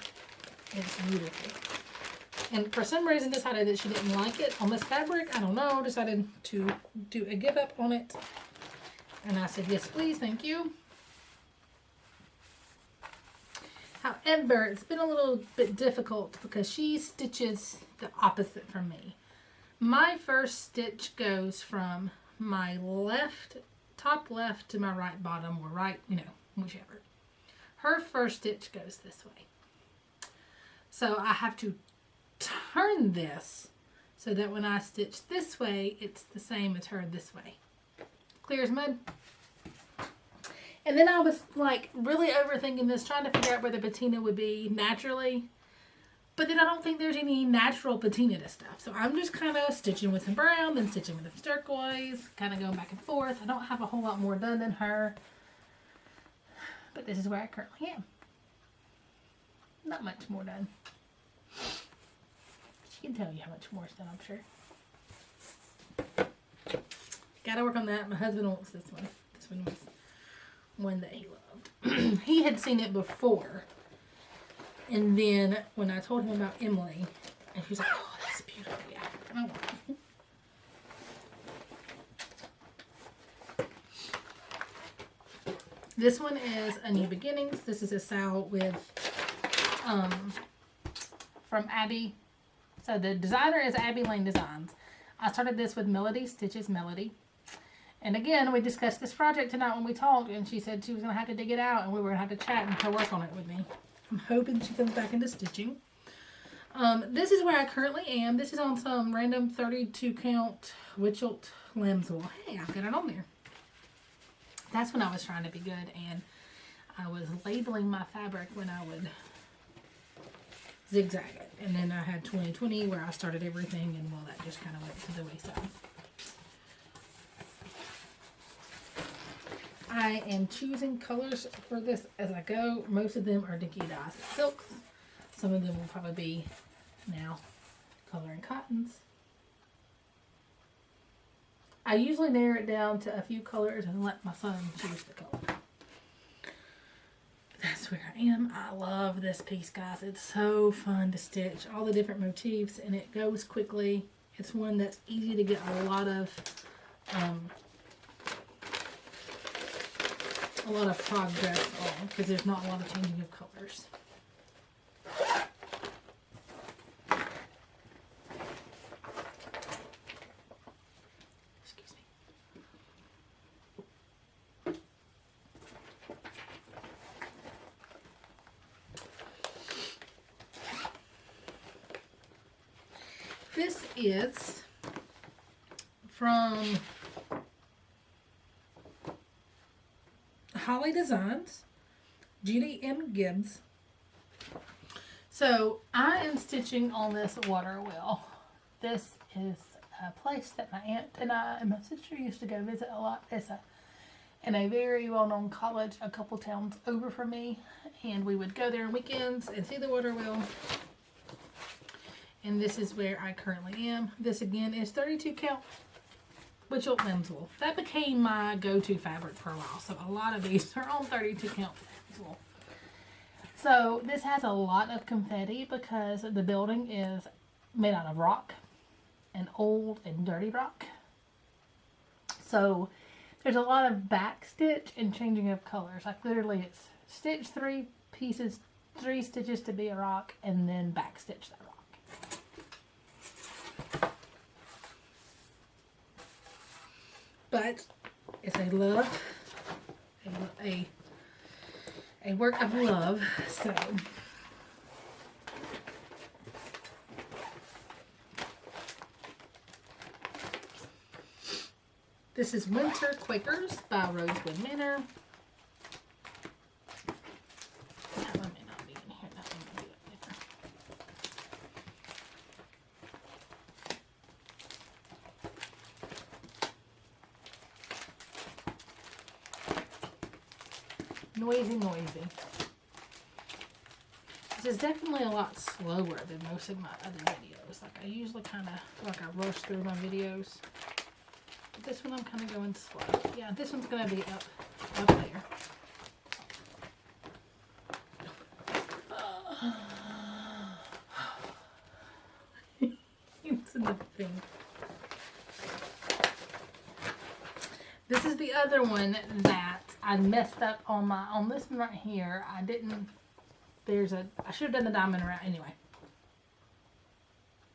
It's beautiful. And for some reason decided that she didn't like it on this fabric. I don't know. Decided to do a give up on it. And I said, yes, please. Thank you. However, it's been a little bit difficult because she stitches the opposite from me. My first stitch goes from my left, top left to my right bottom, or right, you know, whichever. Her first stitch goes this way. So I have to turn this so that when I stitch this way, it's the same as her this way. Clear as mud. And then I was like really overthinking this, trying to figure out where the patina would be naturally. But then I don't think there's any natural patina to stuff. So I'm just kind of stitching with some brown, then stitching with some turquoise, kind of going back and forth. I don't have a whole lot more done than her. But this is where I currently am. Not much more done. She can tell you how much more is done, I'm sure. Gotta work on that. My husband wants this one. This one was one that he loved. He had seen it before. And then when I told him about Emily, and he was like, oh, that's beautiful. Yeah, I want it. This one is A New Beginnings. This is a sal with, from Abby. So the designer is Abby Lane Designs. I started this with Melody Stitches Melody. And again, we discussed this project tonight when we talked, and she said she was going to have to dig it out, and we were going to have to chat and her work on it with me. I'm hoping she comes back into stitching. This is where I currently am. This is on some random 32 count Witchelt Lambswool. Hey, I've got it on there. That's when I was trying to be good, and I was labeling my fabric when I would zigzag it. And then I had 2020 where I started everything, and well, that just kind of went to the wayside. I am choosing colors for this as I go. Most of them are Dinky Dyes silks. Some of them will probably be now coloring cottons. I usually narrow it down to a few colors and let my son choose the color. That's where I am. I love this piece, guys. It's so fun to stitch. All the different motifs, and it goes quickly. It's one that's easy to get a lot of progress on because there's not a lot of changing of colors. Excuse me. This is from Holly Designs, Judy M. Gibbs. So I am stitching on this water wheel. This is a place that my aunt and I and my sister used to go visit a lot. It's in a very well-known college a couple towns over from me, and we would go there on weekends and see the water wheel. And this is where I currently am. This again is 32 count Witchelt Lambswool. That became my go-to fabric for a while. So a lot of these are on 32 count Lambswool. So this has a lot of confetti because the building is made out of rock, and old and dirty rock. So there's a lot of back stitch and changing of colors. Like literally it's stitch 3 pieces, 3 stitches to be a rock, and then back stitch that rock. But it's a love, a work of love, so This is Winter Quakers by Rosewood Manor. That one may not be in here. That one may be up there. Noisy, noisy. This is definitely a lot slower than most of my other videos. Like I usually kind of, like I rush through my videos. But this one I'm kind of going slow. Yeah, this one's going to be up there. It's another thing. This is the other one that I messed up on this one right here. I didn't, I should have done the diamond around, anyway.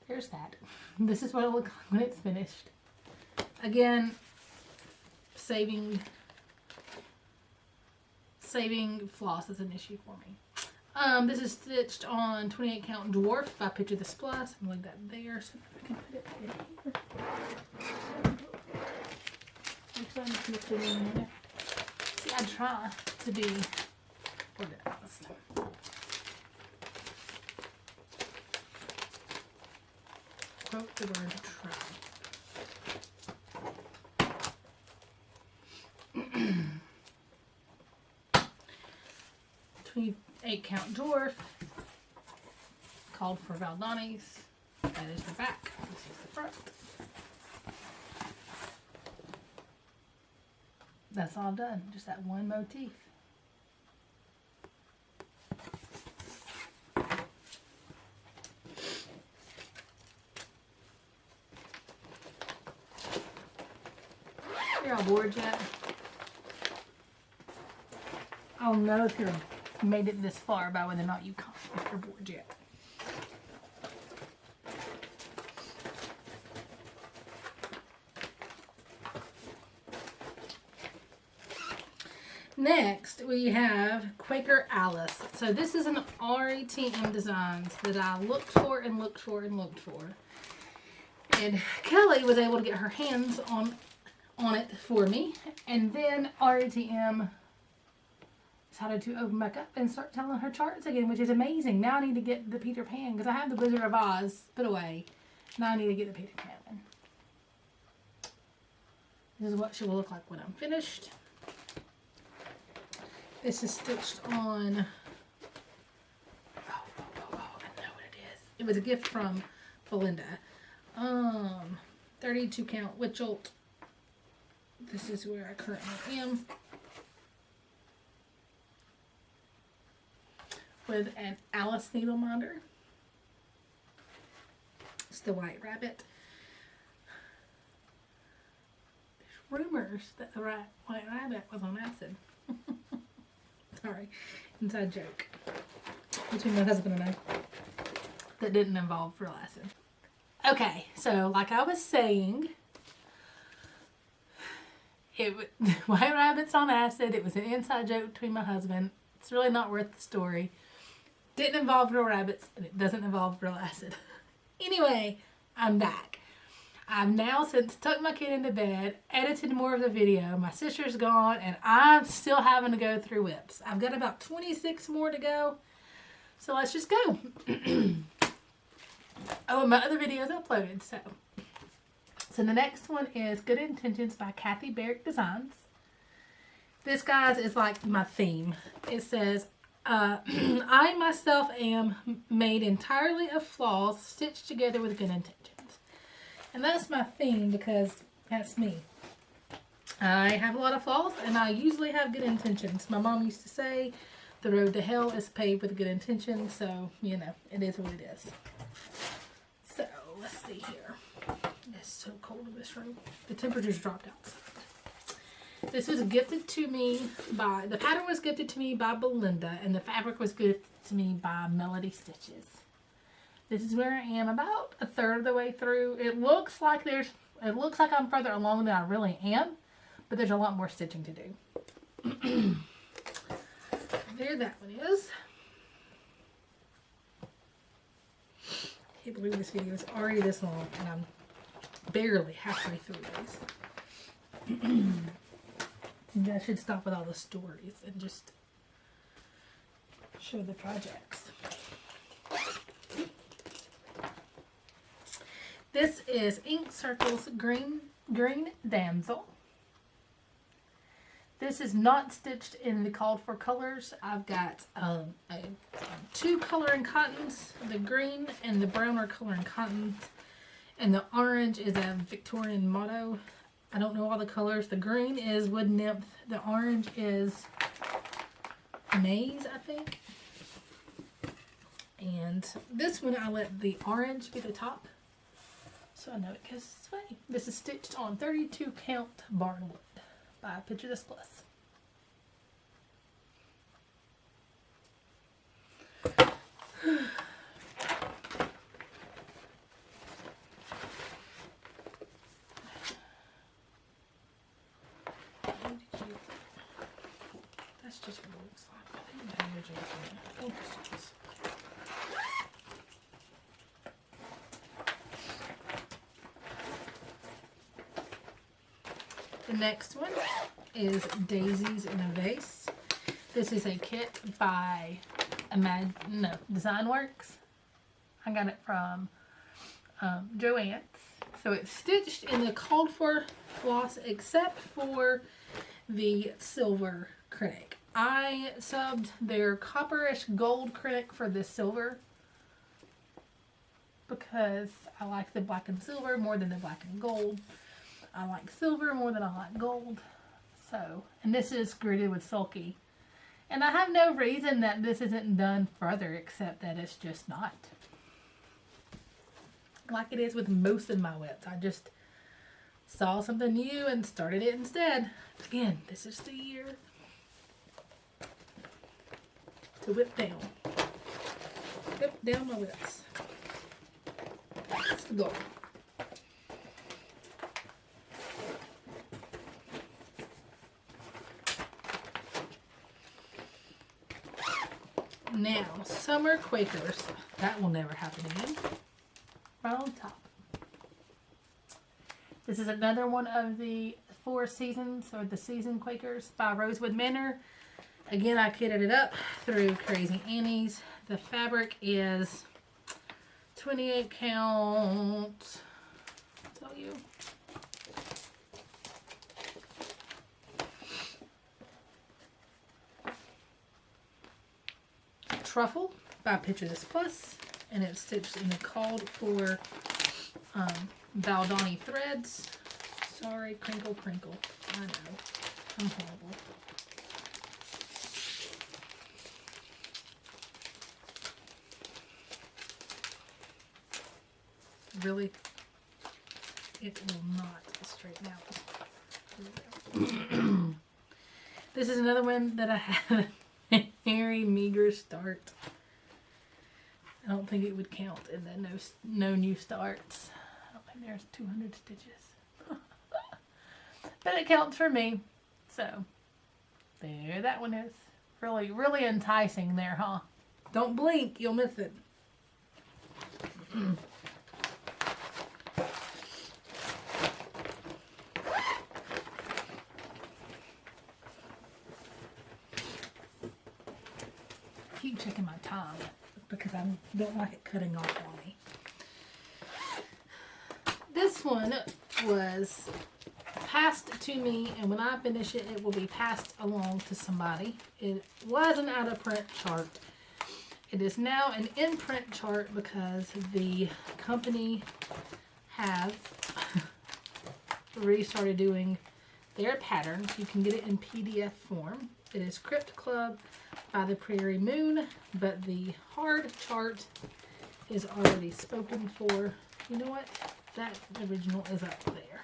There's that. This is what it'll look like when it's finished. Again, saving floss is an issue for me. This is stitched on 28 count dwarf by Picture the Splice. I'm going to leave that there so I can put it in here. See, I try to be organized. Quote the word try. 28 count dwarf, called for Valdani's. That is the back. This is the front. That's all done. Just that one motif. You're all bored yet? I'll know if you're made it this far by whether or not you come if you're bored yet. Next, we have Quaker Alice. So this is an RETM Designs that I looked for and looked for and looked for. And Kelly was able to get her hands on it for me. And then RETM decided to open back up and start telling her charts again, which is amazing. Now I need to get the Peter Pan, because I have the Wizard of Oz put away. Now I need to get the Peter Pan one. This is what she will look like when I'm finished. This is stitched on, I know what it is. It was a gift from Belinda. 32 count Witchelt. This is where I currently am. With an Alice needle minder. It's the White Rabbit. There's rumors that the White Rabbit was on acid. Sorry, inside joke between my husband and I that didn't involve real acid. Okay, so like I was saying, White Rabbit's on acid. It was an inside joke between my husband. It's really not worth the story. Didn't involve real rabbits, and it doesn't involve real acid. Anyway, I'm back. I've now since tucked my kid into bed, edited more of the video. My sister's gone, and I'm still having to go through WIPs. I've got about 26 more to go, so let's just go. Oh, and my other video's uploaded, so the next one is Good Intentions by Kathy Barrick Designs. This, guys, is like my theme. It says, I myself am made entirely of flaws stitched together with good intentions. And that's my theme because that's me. I have a lot of flaws and I usually have good intentions. My mom used to say, the road to hell is paved with good intentions. So, you know, it is what it is. So, let's see here. It's so cold in this room. The temperature's dropped outside. This was gifted to me by, the pattern was gifted to me by Belinda and the fabric was gifted to me by Melody Stitches. This is where I am about a third of the way through. It looks like I'm further along than I really am, but there's a lot more stitching to do. There that one is. I can't believe this video is already this long and I'm barely halfway through this. I should stop with all the stories and just show the projects. This is Ink Circles Green Damsel. This is not stitched in the called for colors. I've got two coloring cottons. The green and the brown are coloring cottons. And the orange is a Victorian motto. I don't know all the colors. The green is Wood Nymph. The orange is Maize, I think. And this one I let the orange be the top, so I know it goes this way. This is stitched on 32 count barnwood by Picture This Plus. That's just what it looks like. I think the original is The next one is Daisies in a Vase. This is a kit by Design Works. I got it from Joann's. So it's stitched in the called for floss except for the silver critic. I subbed their copperish gold critic for this silver because I like the black and silver more than the black and gold. I like silver more than I like gold. So, and this is gridded with sulky. And I have no reason that this isn't done further except that it's just not. Like it is with most of my whips. I just saw something new and started it instead. Again, this is the year to whip down. Whip down my whips. That's the goal. Now, summer Quakers. That will never happen again. Right on top. This is another one of the 4 seasons, or the season Quakers by Rosewood Manor. Again, I kitted it up through Crazy Annie's. The fabric is 28 count. I'll tell you. Truffle by Picture This Plus, and it's stitched in the called for Baldani threads. Sorry, crinkle, crinkle. I know, I'm horrible. Really, it will not straighten out. This is another one that I have a very meager start. I don't think it would count in the no new starts. I don't think there's 200 stitches. But it counts for me. So, there that one is. Really, really enticing there, huh? Don't blink, you'll miss it. Keep checking my time because I don't like it cutting off on me. This one was passed to me, and when I finish it, it will be passed along to somebody. It was an out of print chart. It is now an in print chart because the company has restarted doing their patterns. You can get it in PDF form. It is Crypt Club by the Prairie Moon, but the hard chart is already spoken for. You know what? That original is up there.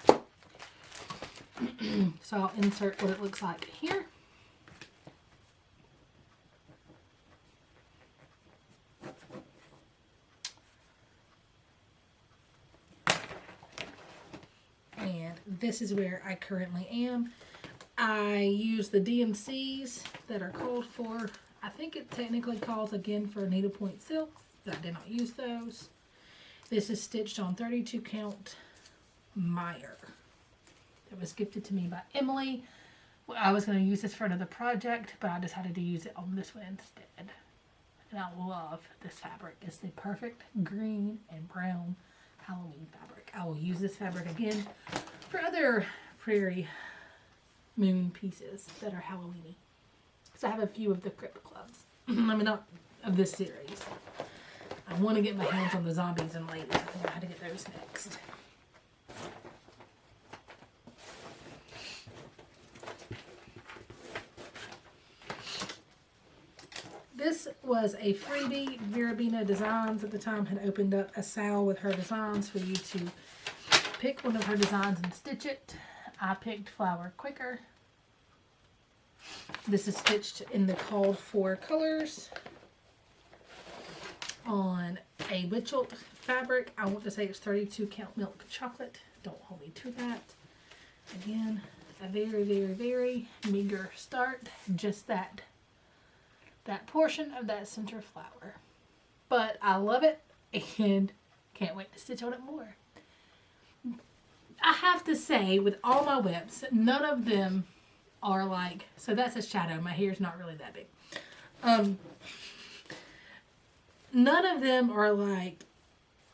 So I'll insert what it looks like here. And this is where I currently am. I use the DMCs that are called for. I think it technically calls again for needlepoint silk, but I did not use those. This is stitched on 32 count Meyer. It was gifted to me by Emily. Well, I was going to use this for another project, but I decided to use it on this one instead. And I love this fabric. It's the perfect green and brown Halloween fabric. I will use this fabric again for other Prairie moon pieces that are Halloweeny. So I have a few of the Crypt Clubs. I mean, not of this series. I want to get my hands on the zombies and ladies. I think I had to get those next. This was a freebie. Verabina Designs at the time had opened up a sale with her designs for you to pick one of her designs and stitch it. I picked Flower Quaker. This is stitched in the called for colors on a Witchelt fabric. I want to say it's 32 count milk chocolate. Don't hold me to that. Again, a very, very, very meager start. Just that portion of that center flower. But I love it and can't wait to stitch on it more. I have to say, with all my WIPs, none of them are like, so that's a shadow. My hair's not really that big. None of them are like,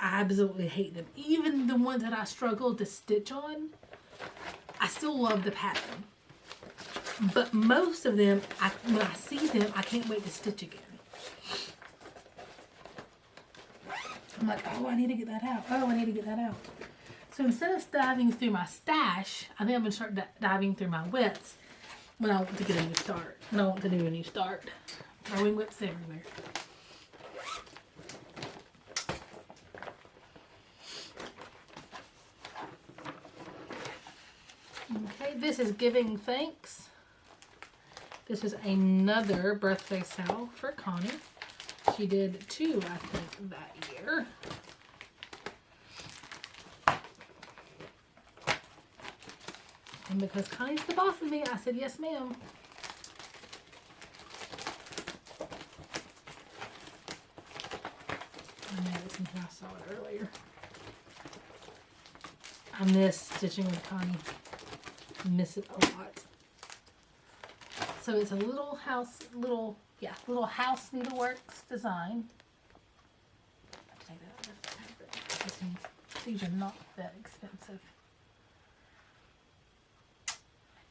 I absolutely hate them. Even the ones that I struggled to stitch on, I still love the pattern. But most of them, when I see them, I can't wait to stitch again. I'm like, oh, I need to get that out. Oh, I need to get that out. So instead of diving through my stash, I think I'm going to start diving through my WIPs when I want to get a new start. When I want to do a new start. Throwing WIPs everywhere. Okay, this is Giving Thanks. This is another birthday sale for Connie. She did 2, I think, that year. And because Connie's the boss of me, I said, yes, ma'am. I know it's in here. I saw it earlier. I miss stitching with Connie. I miss it a lot. So it's a little house needleworks design. These are not that expensive.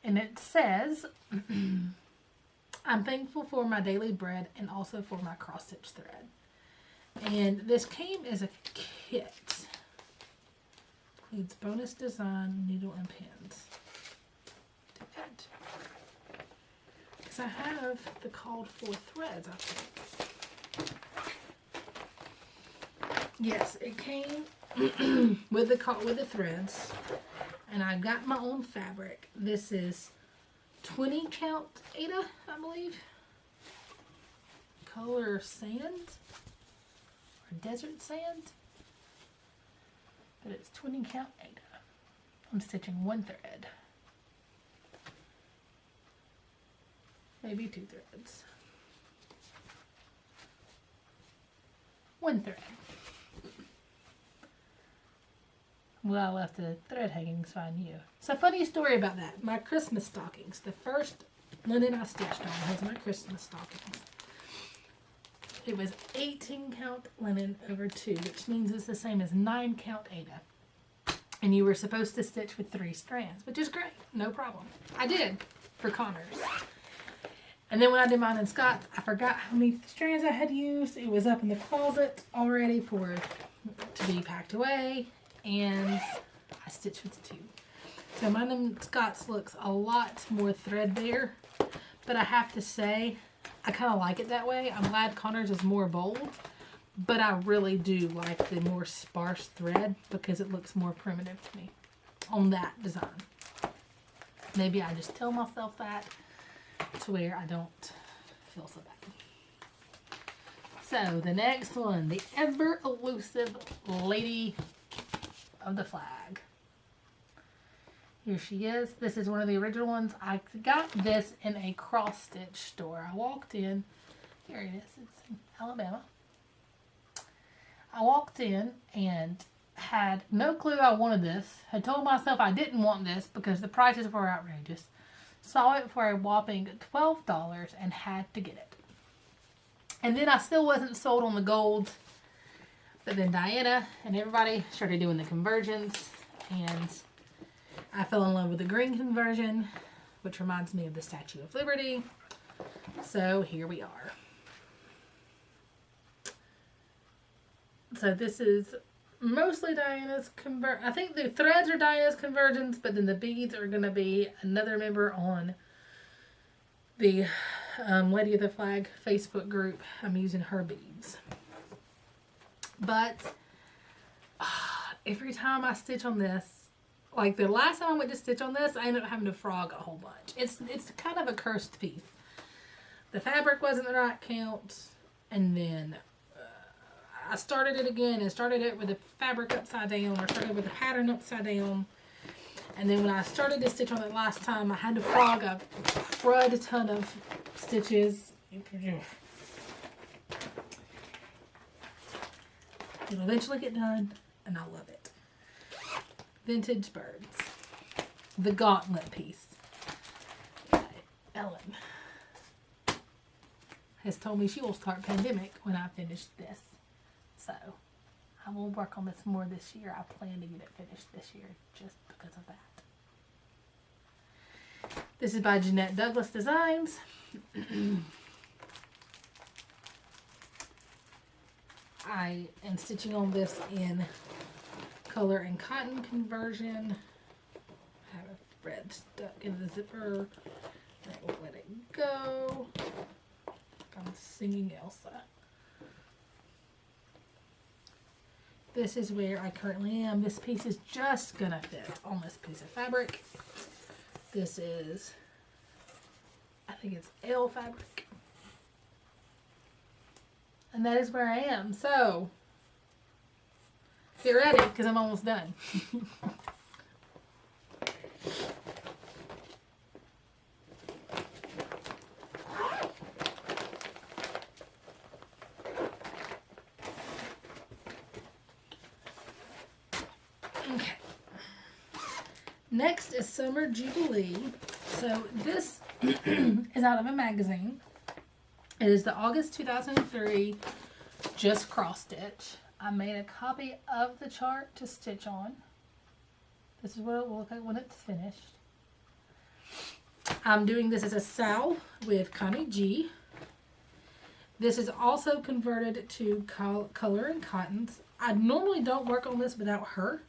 And it says, I'm thankful for my daily bread and also for my cross-stitch thread. And this came as a kit. Includes bonus design, needle, and pins. Because I have the called for threads, I think. Yes, it came with the threads. And I got my own fabric. This is 20 count Ada, I believe. Color sand or desert sand. But it's 20 count Ada. I'm stitching 1 thread. Maybe 2 threads. 1 thread. Well, I left the thread hanging, so I knew. So, funny story about that. My Christmas stockings. The first linen I stitched on was my Christmas stockings. It was 18 count linen over 2, which means it's the same as 9 count Ada. And you were supposed to stitch with 3 strands, which is great. No problem. I did for Connors. And then when I did mine in Scott's, I forgot how many strands I had used. It was up in the closet already to be packed away. And I stitched with 2. So mine in Scott's looks a lot more threadbare. But I have to say, I kind of like it that way. I'm glad Connors is more bold. But I really do like the more sparse thread because it looks more primitive to me on that design. Maybe I just tell myself that to where I don't feel so bad. So the next one, the ever elusive Lady of the Flag. Here she is. This is one of the original ones. I got this in a cross stitch store. I walked in. Here it is. It's in Alabama. I walked in and had no clue I wanted this. Had told myself I didn't want this because the prices were outrageous. Saw it for a whopping $12 and had to get it. And then I still wasn't sold on the gold. But then Diana and everybody started doing the conversions. And I fell in love with the green conversion, which reminds me of the Statue of Liberty. So here we are. So this is mostly Diana's I think the threads are Diana's conversions, but then the beads are going to be another member on the Lady of the Flag Facebook group. I'm using her beads. But every time I stitch on this, like the last time I went to stitch on this, I ended up having to frog a whole bunch. It's kind of a cursed piece. The fabric wasn't the right count, and then I started it again and started it with the fabric upside down, or started with the pattern upside down. And then when I started to stitch on it last time, I had to frog a crud ton of stitches. It'll eventually get done, and I love it. Vintage Birds. The gauntlet piece. Ellen has told me she will start Pandemic when I finish this. So, I will work on this more this year. I plan to get it finished this year just because of that. This is by Jeanette Douglas Designs. I am stitching on this in color and cotton conversion. I have a thread stuck in the zipper. I won't let it go. I'm singing Elsa. This is where I currently am. This piece is just gonna fit on this piece of fabric. This is, I think it's L fabric. And that is where I am. So, get ready because I'm almost done. Okay. Next is Summer Jubilee. So this is out of a magazine. It is the August 2003 just cross stitch. I made a copy of the chart to stitch on. This is what it will look like when it's finished. I'm doing this as a Sal with Connie G. This is also converted to color and cottons. I normally don't work on this without her.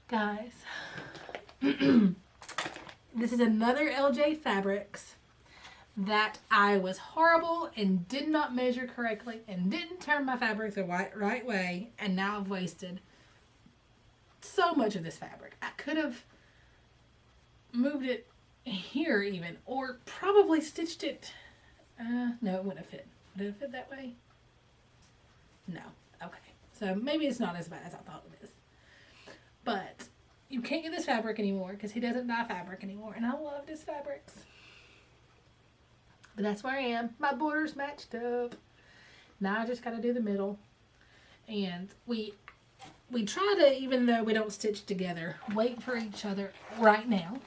Guys, this is another LJ Fabrics that I was horrible and did not measure correctly and didn't turn my fabric the right way, and now I've wasted so much of this fabric. I could have moved it here even, or probably stitched it. No, it wouldn't have fit. Would it have fit that way? No. Okay. So maybe it's not as bad as I thought it is. But you can't get this fabric anymore because he doesn't dye fabric anymore. And I loved his fabrics. But that's where I am. My borders matched up. Now I just got to do the middle. And we try to, even though we don't stitch together, wait for each other right now.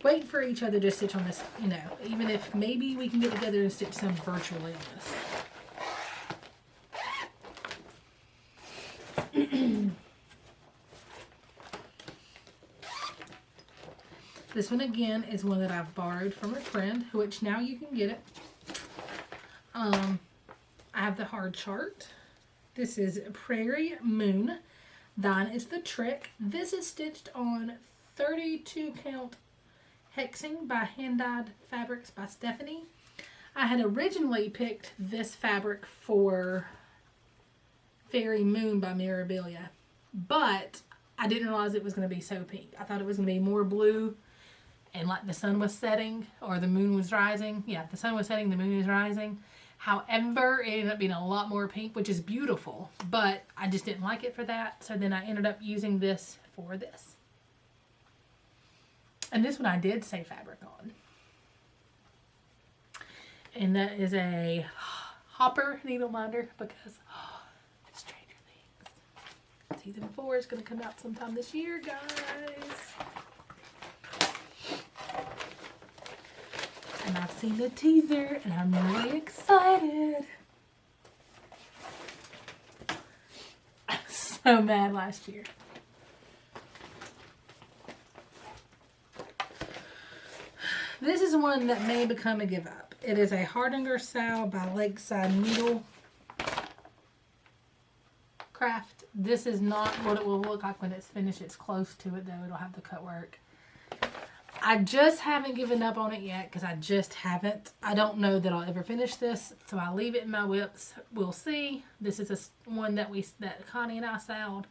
Wait for each other to stitch on this, you know, even if maybe we can get together and stitch some virtually on this. This one again is one that I've borrowed from a friend, which now you can get it. I have the hard chart. This is Prairie Moon. Thine is the Trick. This is stitched on 32 count hexing by Hand Dyed Fabrics by Stephanie. I had originally picked this fabric for Fairy Moon by Mirabilia, but I didn't realize it was going to be so pink. I thought it was going to be more blue and like the sun was setting or the moon was rising. Yeah, the sun was setting, the moon is rising. However, it ended up being a lot more pink, which is beautiful, but I just didn't like it for that. So then I ended up using this for this. And this one I did save fabric on. And that is a Hopper needle minder because Stranger Things. Season 4 is going to come out sometime this year, guys. And I've seen the teaser, and I'm really excited. I was so mad last year. This is one that may become a give up. It is a Hardinger Sow by Lakeside Needle Craft. This is not what it will look like when it's finished. It's close to it though. It'll have the cut work. I just haven't given up on it yet because I just haven't. I don't know that I'll ever finish this, so I leave it in my whips. We'll see. This is one that Connie and I sold.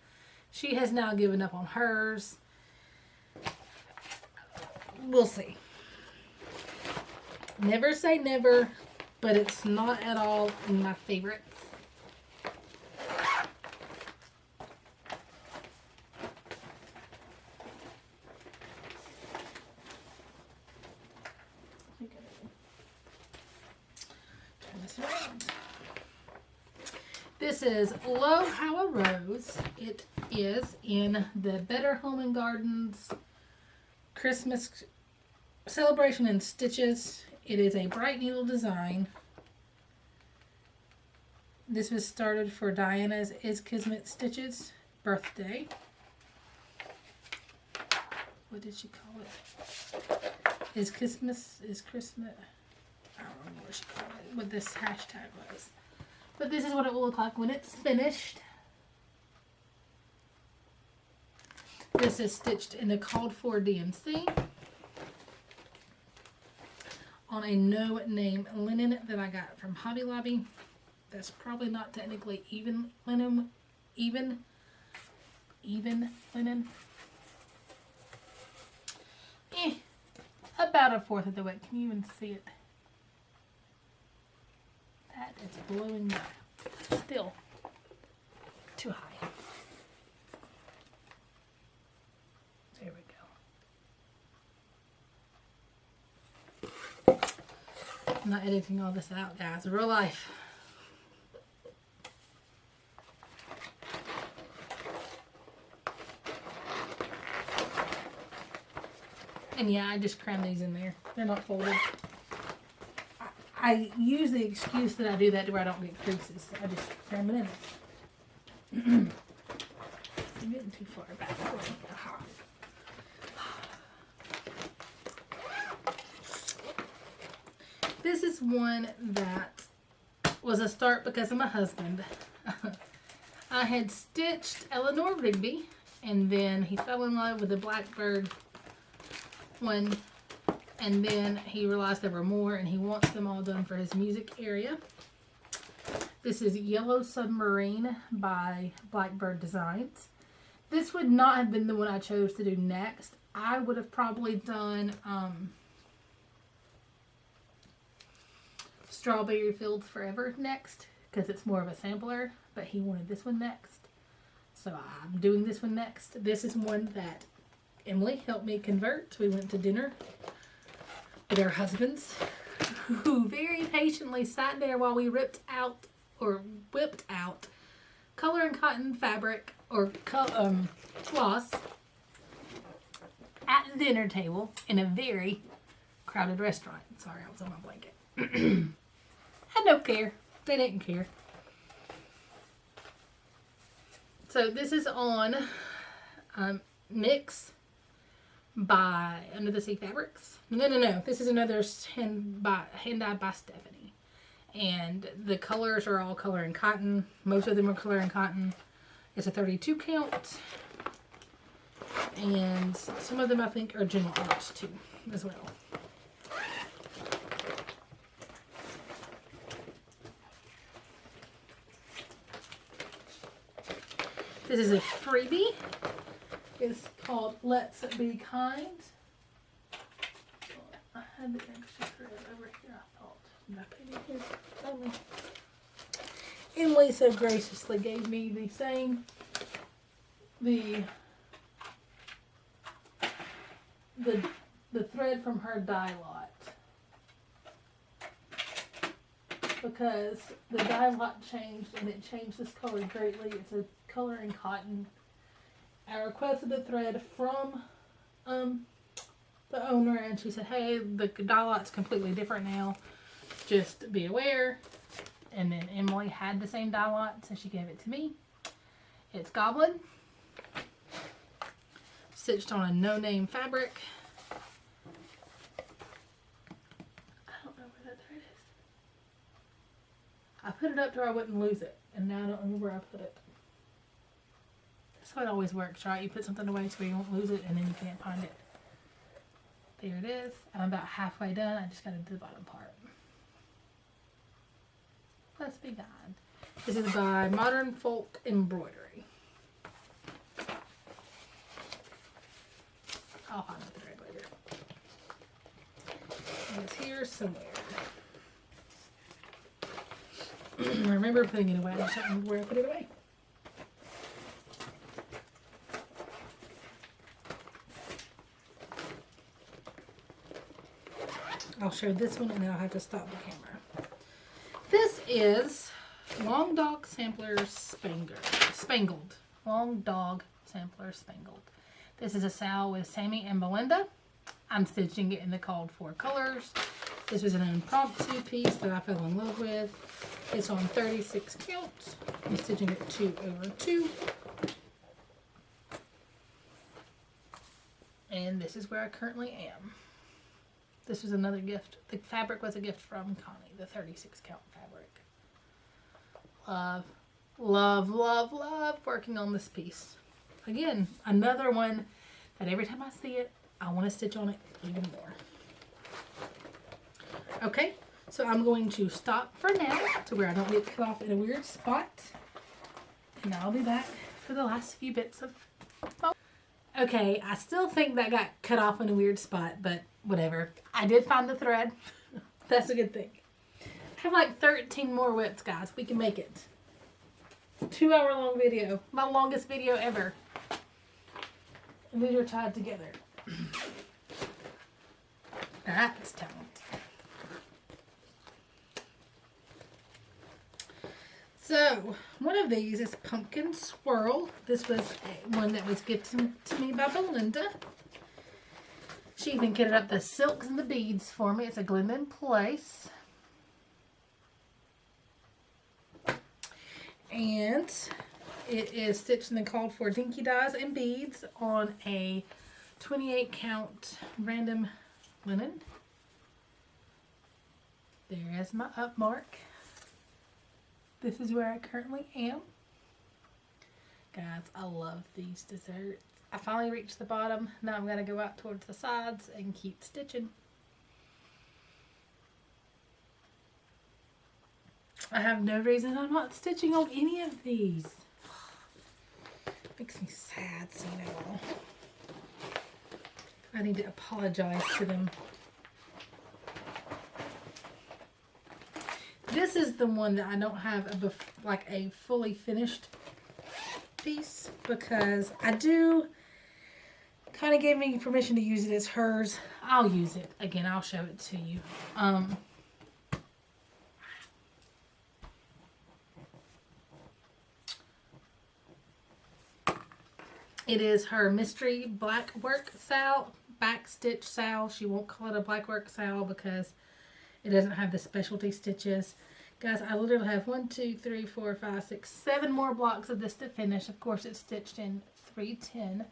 She has now given up on hers. We'll see. Never say never, but it's not at all in my favorites. This is Lo How a Rose. It is in the Better Home and Gardens Christmas Celebration in Stitches. It is a bright needle design. This was started for Diana's Is Kismet Stitches birthday. What did she call it? Is Christmas? I don't remember what she called it, what this hashtag was. But this is what it will look like when it's finished. This is stitched in a called for DMC on a no name linen that I got from Hobby Lobby. That's probably not technically even linen. Even linen. About a fourth of the way. Can you even see it? That is blowing up. Still too high. There we go. I'm not editing all this out, guys. Real life. And yeah, I just cram these in there. They're not folded. I use the excuse that I do that to where I don't get creases. I just cram it in. I'm getting too far back. This is one that was a start because of my husband. I had stitched Eleanor Rigby, and then he fell in love with the Blackbird one. And then he realized there were more and he wants them all done for his music area. This is Yellow Submarine by Blackbird Designs. This would not have been the one I chose to do next. I would have probably done Strawberry Fields Forever next because it's more of a sampler, but he wanted this one next. So I'm doing this one next. This is one that Emily helped me convert. We went to dinner with our husbands, who very patiently sat there while we whipped out color and cotton fabric or floss at the dinner table in a very crowded restaurant. Sorry, I was on my blanket. I don't care. They didn't care. So this is on Mix by Under the Sea Fabrics. No. This is another hand dyed by Stephanie. And the colors are all color and cotton. Most of them are color and cotton. It's a 32 count. And some of them I think are general arts too, as well. This is a freebie. It's called Let's Be Kind. I had the extra thread over here, I thought. Did I put it here? Emily so graciously gave me the thread from her dye lot. Because the dye lot changed and it changed this color greatly. It's a color in cotton I requested the thread from the owner, and she said, hey, the die lot's completely different now. Just be aware. And then Emily had the same die lot, so she gave it to me. It's Goblin. Stitched on a no-name fabric. I don't know where that thread is. I put it up to where I wouldn't lose it, and now I don't remember where I put it. That's how it always works, right? You put something away so you won't lose it, and then you can't find it. There it is. I'm about halfway done. I just got to do the bottom part. Let's be kind. This is by Modern Folk Embroidery. I'll find the thread later. It's here somewhere. I remember putting it away. I just don't remember where I put it away. I'll show this one and then I'll have to stop the camera. This is Long Dog Sampler Spangled. Long Dog Sampler Spangled. This is a sal with Sammy and Belinda. I'm stitching it in the called for colors. This was an impromptu piece that I fell in love with. It's on 36 counts. I'm stitching it 2/2. And this is where I currently am. This was another gift. The fabric was a gift from Connie, the 36 count fabric. Love, love, love, love working on this piece. Again, another one that every time I see it, I want to stitch on it even more. Okay, so I'm going to stop for now to where I don't get cut off in a weird spot. And I'll be back for the last few bits of... Okay, I still think that got cut off in a weird spot, but whatever. I did find the thread. That's a good thing. I have like 13 more whips, guys. We can make it. 2-hour long video. My longest video ever. And these are tied together. That's talent. So, one of these is Pumpkin Swirl. This was one that was gifted to me by Belinda. She even kitted up the silks and the beads for me. It's a Glendon Place. And it is stitched in the called for dinky dyes and beads on a 28 count random linen. There is my up mark. This is where I currently am. Guys, I love these desserts. I finally reached the bottom. Now I'm going to go out towards the sides and keep stitching. I have no reason I'm not stitching on any of these. Makes me sad seeing it all. I need to apologize to them. This is the one that I don't have a fully finished piece because I do kind of gave me permission to use it as hers. I'll use it again. I'll show it to you. It is her mystery blackwork sal, backstitch sal. She won't call it a blackwork sal because it doesn't have the specialty stitches. Guys, I literally have 1, 2, 3, 4, 5, 6, 7 more blocks of this to finish. Of course, it's stitched in 310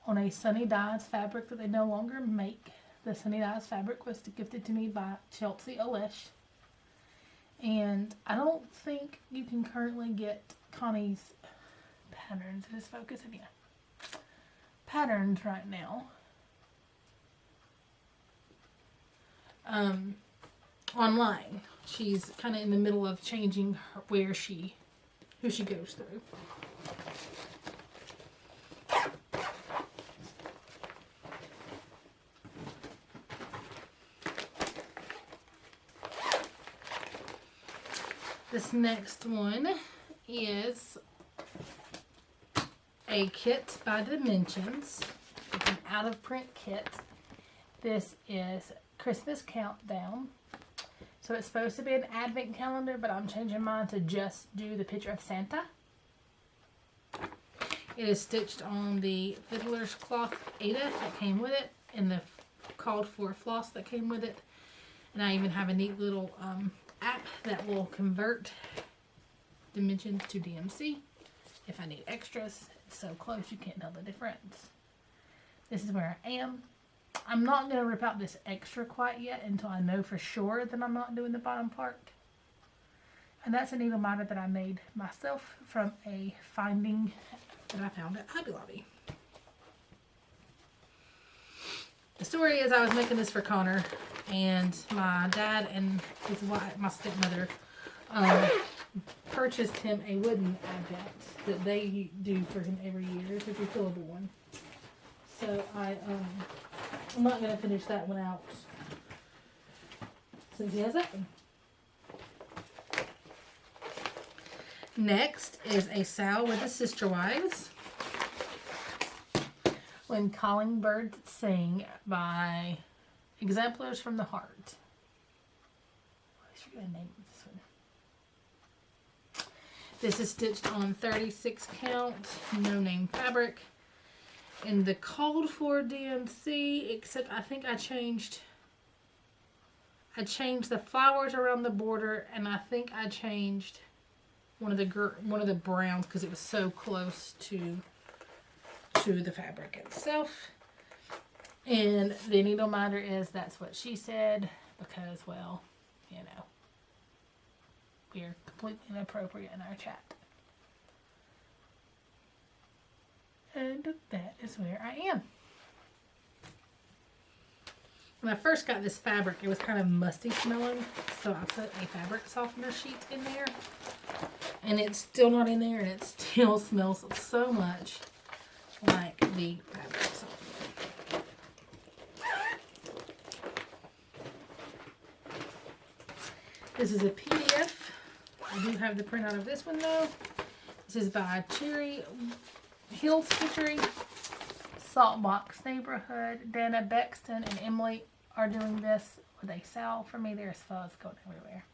on a Sunny Dyes fabric that they no longer make. The Sunny Dyes fabric was gifted to me by Chelsea Alish. And I don't think you can currently get Connie's patterns. It is focusing, yeah. Patterns right now. Online. She's kind of in the middle of changing who she goes through. This next one is a kit by Dimensions. It's an out of print kit. This is Christmas Countdown. So it's supposed to be an advent calendar, but I'm changing mine to just do the picture of Santa. It is stitched on the Fiddler's Cloth Ada that came with it, and the called for floss that came with it. And I even have a neat little app that will convert dimensions to DMC if I need extras. It's so close you can't tell the difference. This is where I am. I'm not going to rip out this extra quite yet until I know for sure that I'm not doing the bottom part. And that's a needle miter that I made myself from a finding that I found at Hobby Lobby. The story is I was making this for Connor, and my dad and his wife, my stepmother, purchased him a wooden advent that they do for him every year. It's a refillable one. So I'm not going to finish that one out since he has that one. Next is a sow with the sister wives. When Calling Birds Sing by Exemplars from the Heart. I should get a name of this one. This is stitched on 36 count, no name fabric. In the called for DMC, except I think I changed the flowers around the border, and I think I changed one of the browns because it was so close to the fabric itself. And the needle miter is That's What She Said, because, well, you know, we are completely inappropriate in our chat. And that is where I am. When I first got this fabric, it was kind of musty smelling, so I put a fabric softener sheet in there. And it's still not in there, and it still smells so much like the fabric softener. This is a PDF. I do have the printout of this one though. This is by Cherry Hill Stitchery, Saltbox Neighborhood. Dana Bexton and Emily are doing this with a sow for me. There's fuzz going everywhere.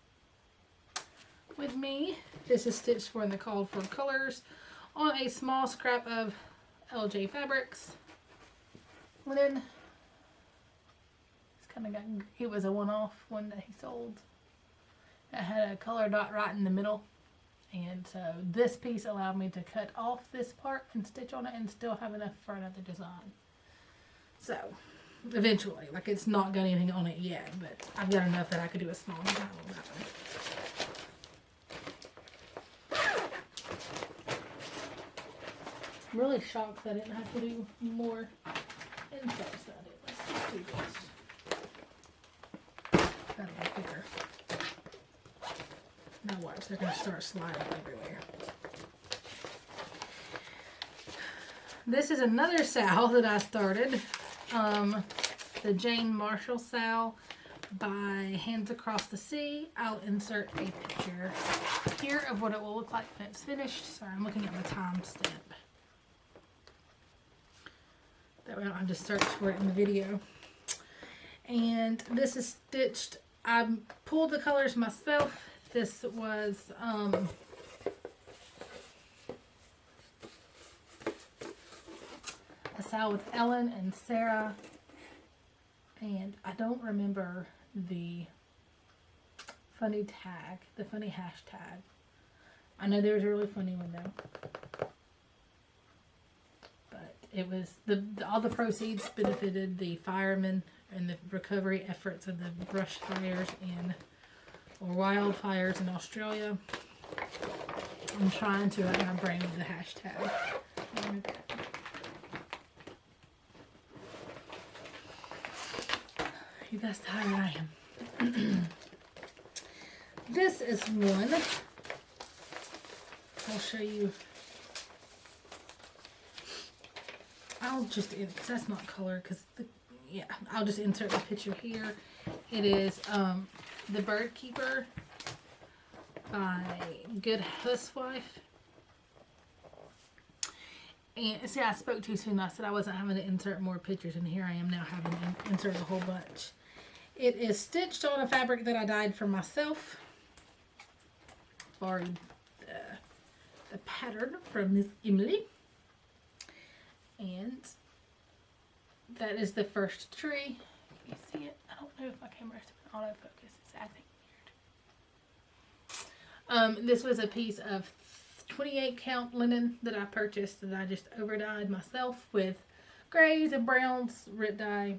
With me, this is stitched for in the called for colors on a small scrap of LJ Fabrics. And then it's kind of got, it was a one-off one that he sold. It had a color dot right in the middle. And so this piece allowed me to cut off this part and stitch on it and still have enough for another design. So eventually, like it's not got anything on it yet, but I've got enough that I could do a small design on that one. I'm really shocked that I didn't have to do more inserts than I did. Let's just do this. That'll be quicker. Now watch, they're going to start sliding everywhere. This is another sow that I started. The Jane Marshall sow by Hands Across the Sea. I'll insert a picture here of what it will look like when it's finished. Sorry, I'm looking at my timestamp. That way I don't have to search for it in the video. And this is stitched. I pulled the colors myself. This was a sow with Ellen and Sarah. And I don't remember the funny tag, the funny hashtag. I know there was a really funny one though. But it was, all the proceeds benefited the firemen and the recovery efforts of the brush fires or wildfires in Australia. I'm trying to wrap my brain with the hashtag. You guys how tired I am. This is one. I'll show you. I'll just, because that's not color, yeah, I'll just insert the picture here. It is The Bird Keeper by Good Housewife. And see, I spoke too soon. I said I wasn't having to insert more pictures, and here I am now having to insert a whole bunch. It is stitched on a fabric that I dyed for myself. Borrowed the pattern from Miss Emily. And that is the first tree. Can you see it? I don't know if my camera's doing autofocus. It's acting weird. This was a piece of 28 count linen that I purchased that I just over dyed myself with grays and browns rip dye.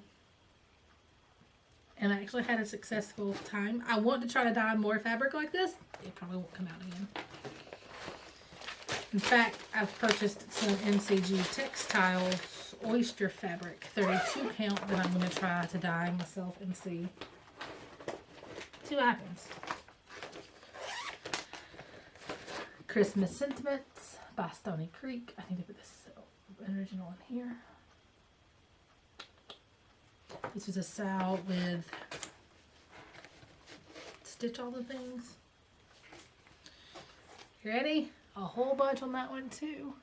And I actually had a successful time. I want to try to dye more fabric like this. It probably won't come out again. In fact, I've purchased some MCG Textiles oyster fabric, 32 count, that I'm going to try to dye myself and see what happens. Christmas Sentiments by Stony Creek. I need to put this original in here. This is a sow with stitch all the things. You ready? A whole bunch on that one too.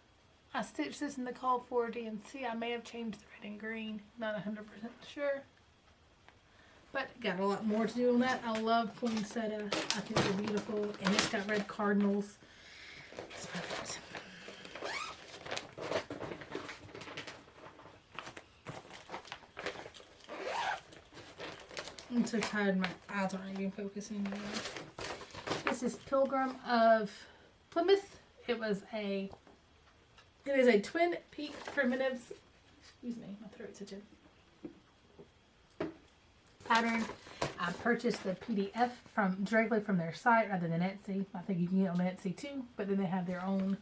I stitched this in the call for DNC. I may have changed the red and green. Not 100% sure. But got a lot more to do on that. I love poinsettia. I think they're beautiful. And it's got red cardinals. It's perfect. I'm so tired, my eyes aren't even focusing anymore. This is Pilgrim of Plymouth. It is a twin peak primitives. Excuse me, my throat's itching. Pattern. I purchased the PDF directly from their site rather than Etsy. I think you can get it on Etsy too, but then they have their own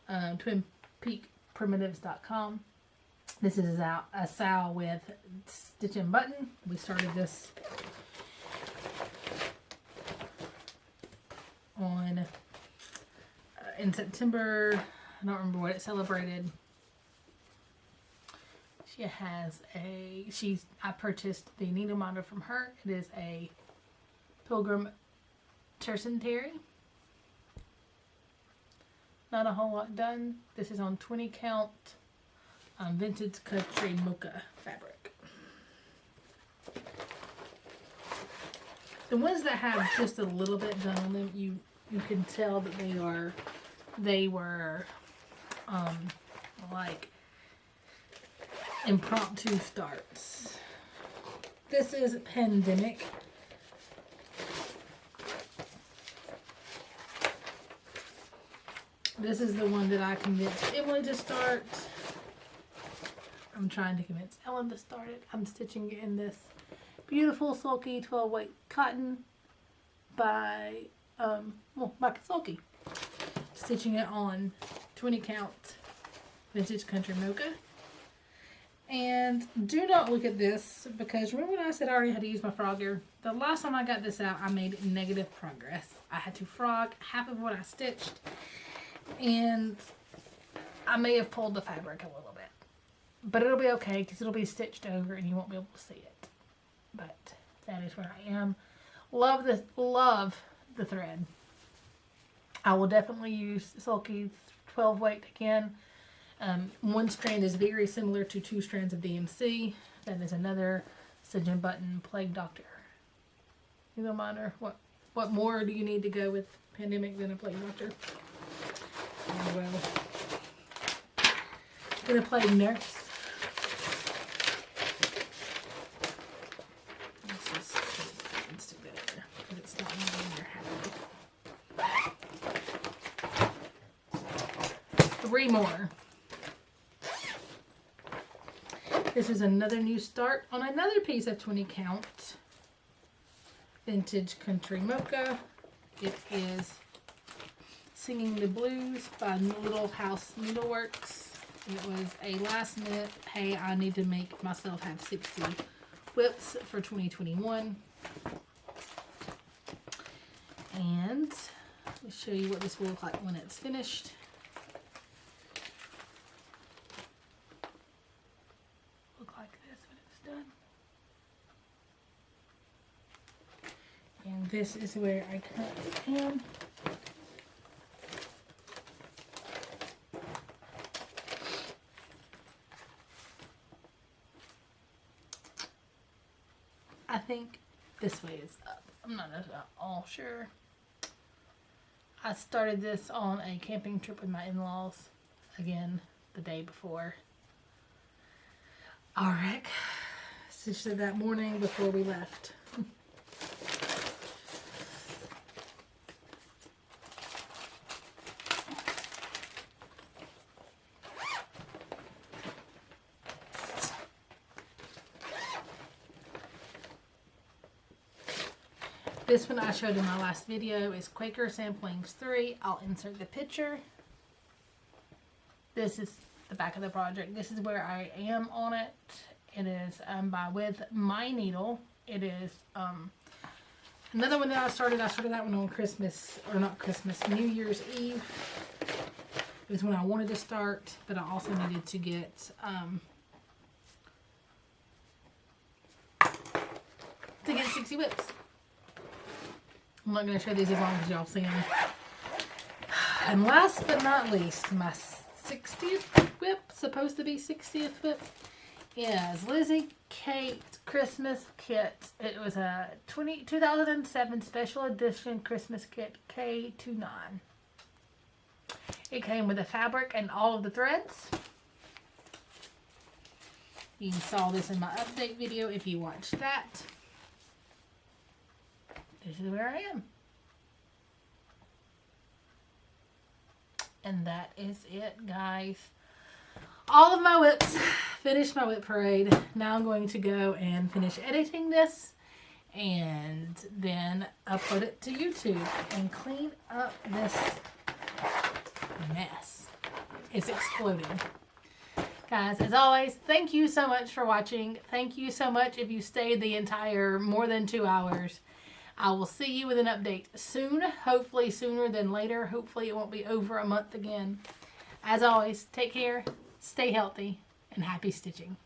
twinpeakprimitives.com. This is a sow with stitch and button. We started this on in September. I don't remember what it celebrated. She has I purchased the needle minder from her. It is a Pilgrim tercentenary. Not a whole lot done. This is on 20 count vintage country mocha fabric. The ones that have just a little bit done on them, you can tell that they were like impromptu starts. This is Pandemic. This is the one that I convinced Emily to start. I'm trying to convince Ellen to start it. I'm stitching it in this beautiful sulky 12 weight cotton by Sulky. Stitching it on 20 count vintage country mocha. And do not look at this, because remember when I said I already had to use my frogger? The last time I got this out, I made negative progress. I had to frog half of what I stitched, and I may have pulled the fabric a little bit. But it'll be okay, because it'll be stitched over and you won't be able to see it. But that is where I am. Love the thread. I will definitely use Sulky 12 weight again. One strand is very similar to 2 strands of DMC. That is another stitch and button Plague Doctor. Needle minder. What more do you need to go with Pandemic than a Plague Doctor? Oh, well. Gonna play Nurse. Let's do better because it's not moving your hat. 3 more. This is another new start on another piece of 20 count vintage country mocha. It is Singing the Blues by Little House Needleworks. It was a last minute, hey, I need to make myself have 60 whips for 2021. And let me show you what this will look like when it's finished. Look like this when it's done. And this is where I currently am. I think this way is up. I'm not at all sure. I started this on a camping trip with my in-laws, again, the day before. Alright, stitched it that morning before we left. This one I showed in my last video is Quaker Samplings 3. I'll insert the picture. This is the back of the project. This is where I am on it. It is by with my needle. It is another one that I started that one on Christmas, or not Christmas, New Year's Eve. It was when I wanted to start, but I also needed to get 60 whips. I'm not going to show these as long as y'all see them. And last but not least, my 60th whip, supposed to be 60th whip, is Lizzie Kate Christmas Kit. It was a 2007 special edition Christmas kit K29. It came with the fabric and all of the threads. You saw this in my update video if you watched that. This is where I am. And that is it, guys. All of my whips. Finished my WIP parade. Now I'm going to go and finish editing this and then upload it to YouTube and clean up this mess. It's exploding. Guys, as always, thank you so much for watching. Thank you so much if you stayed the entire more than 2 hours. I will see you with an update soon. Hopefully sooner than later. Hopefully it won't be over a month again. As always, take care, stay healthy, and happy stitching.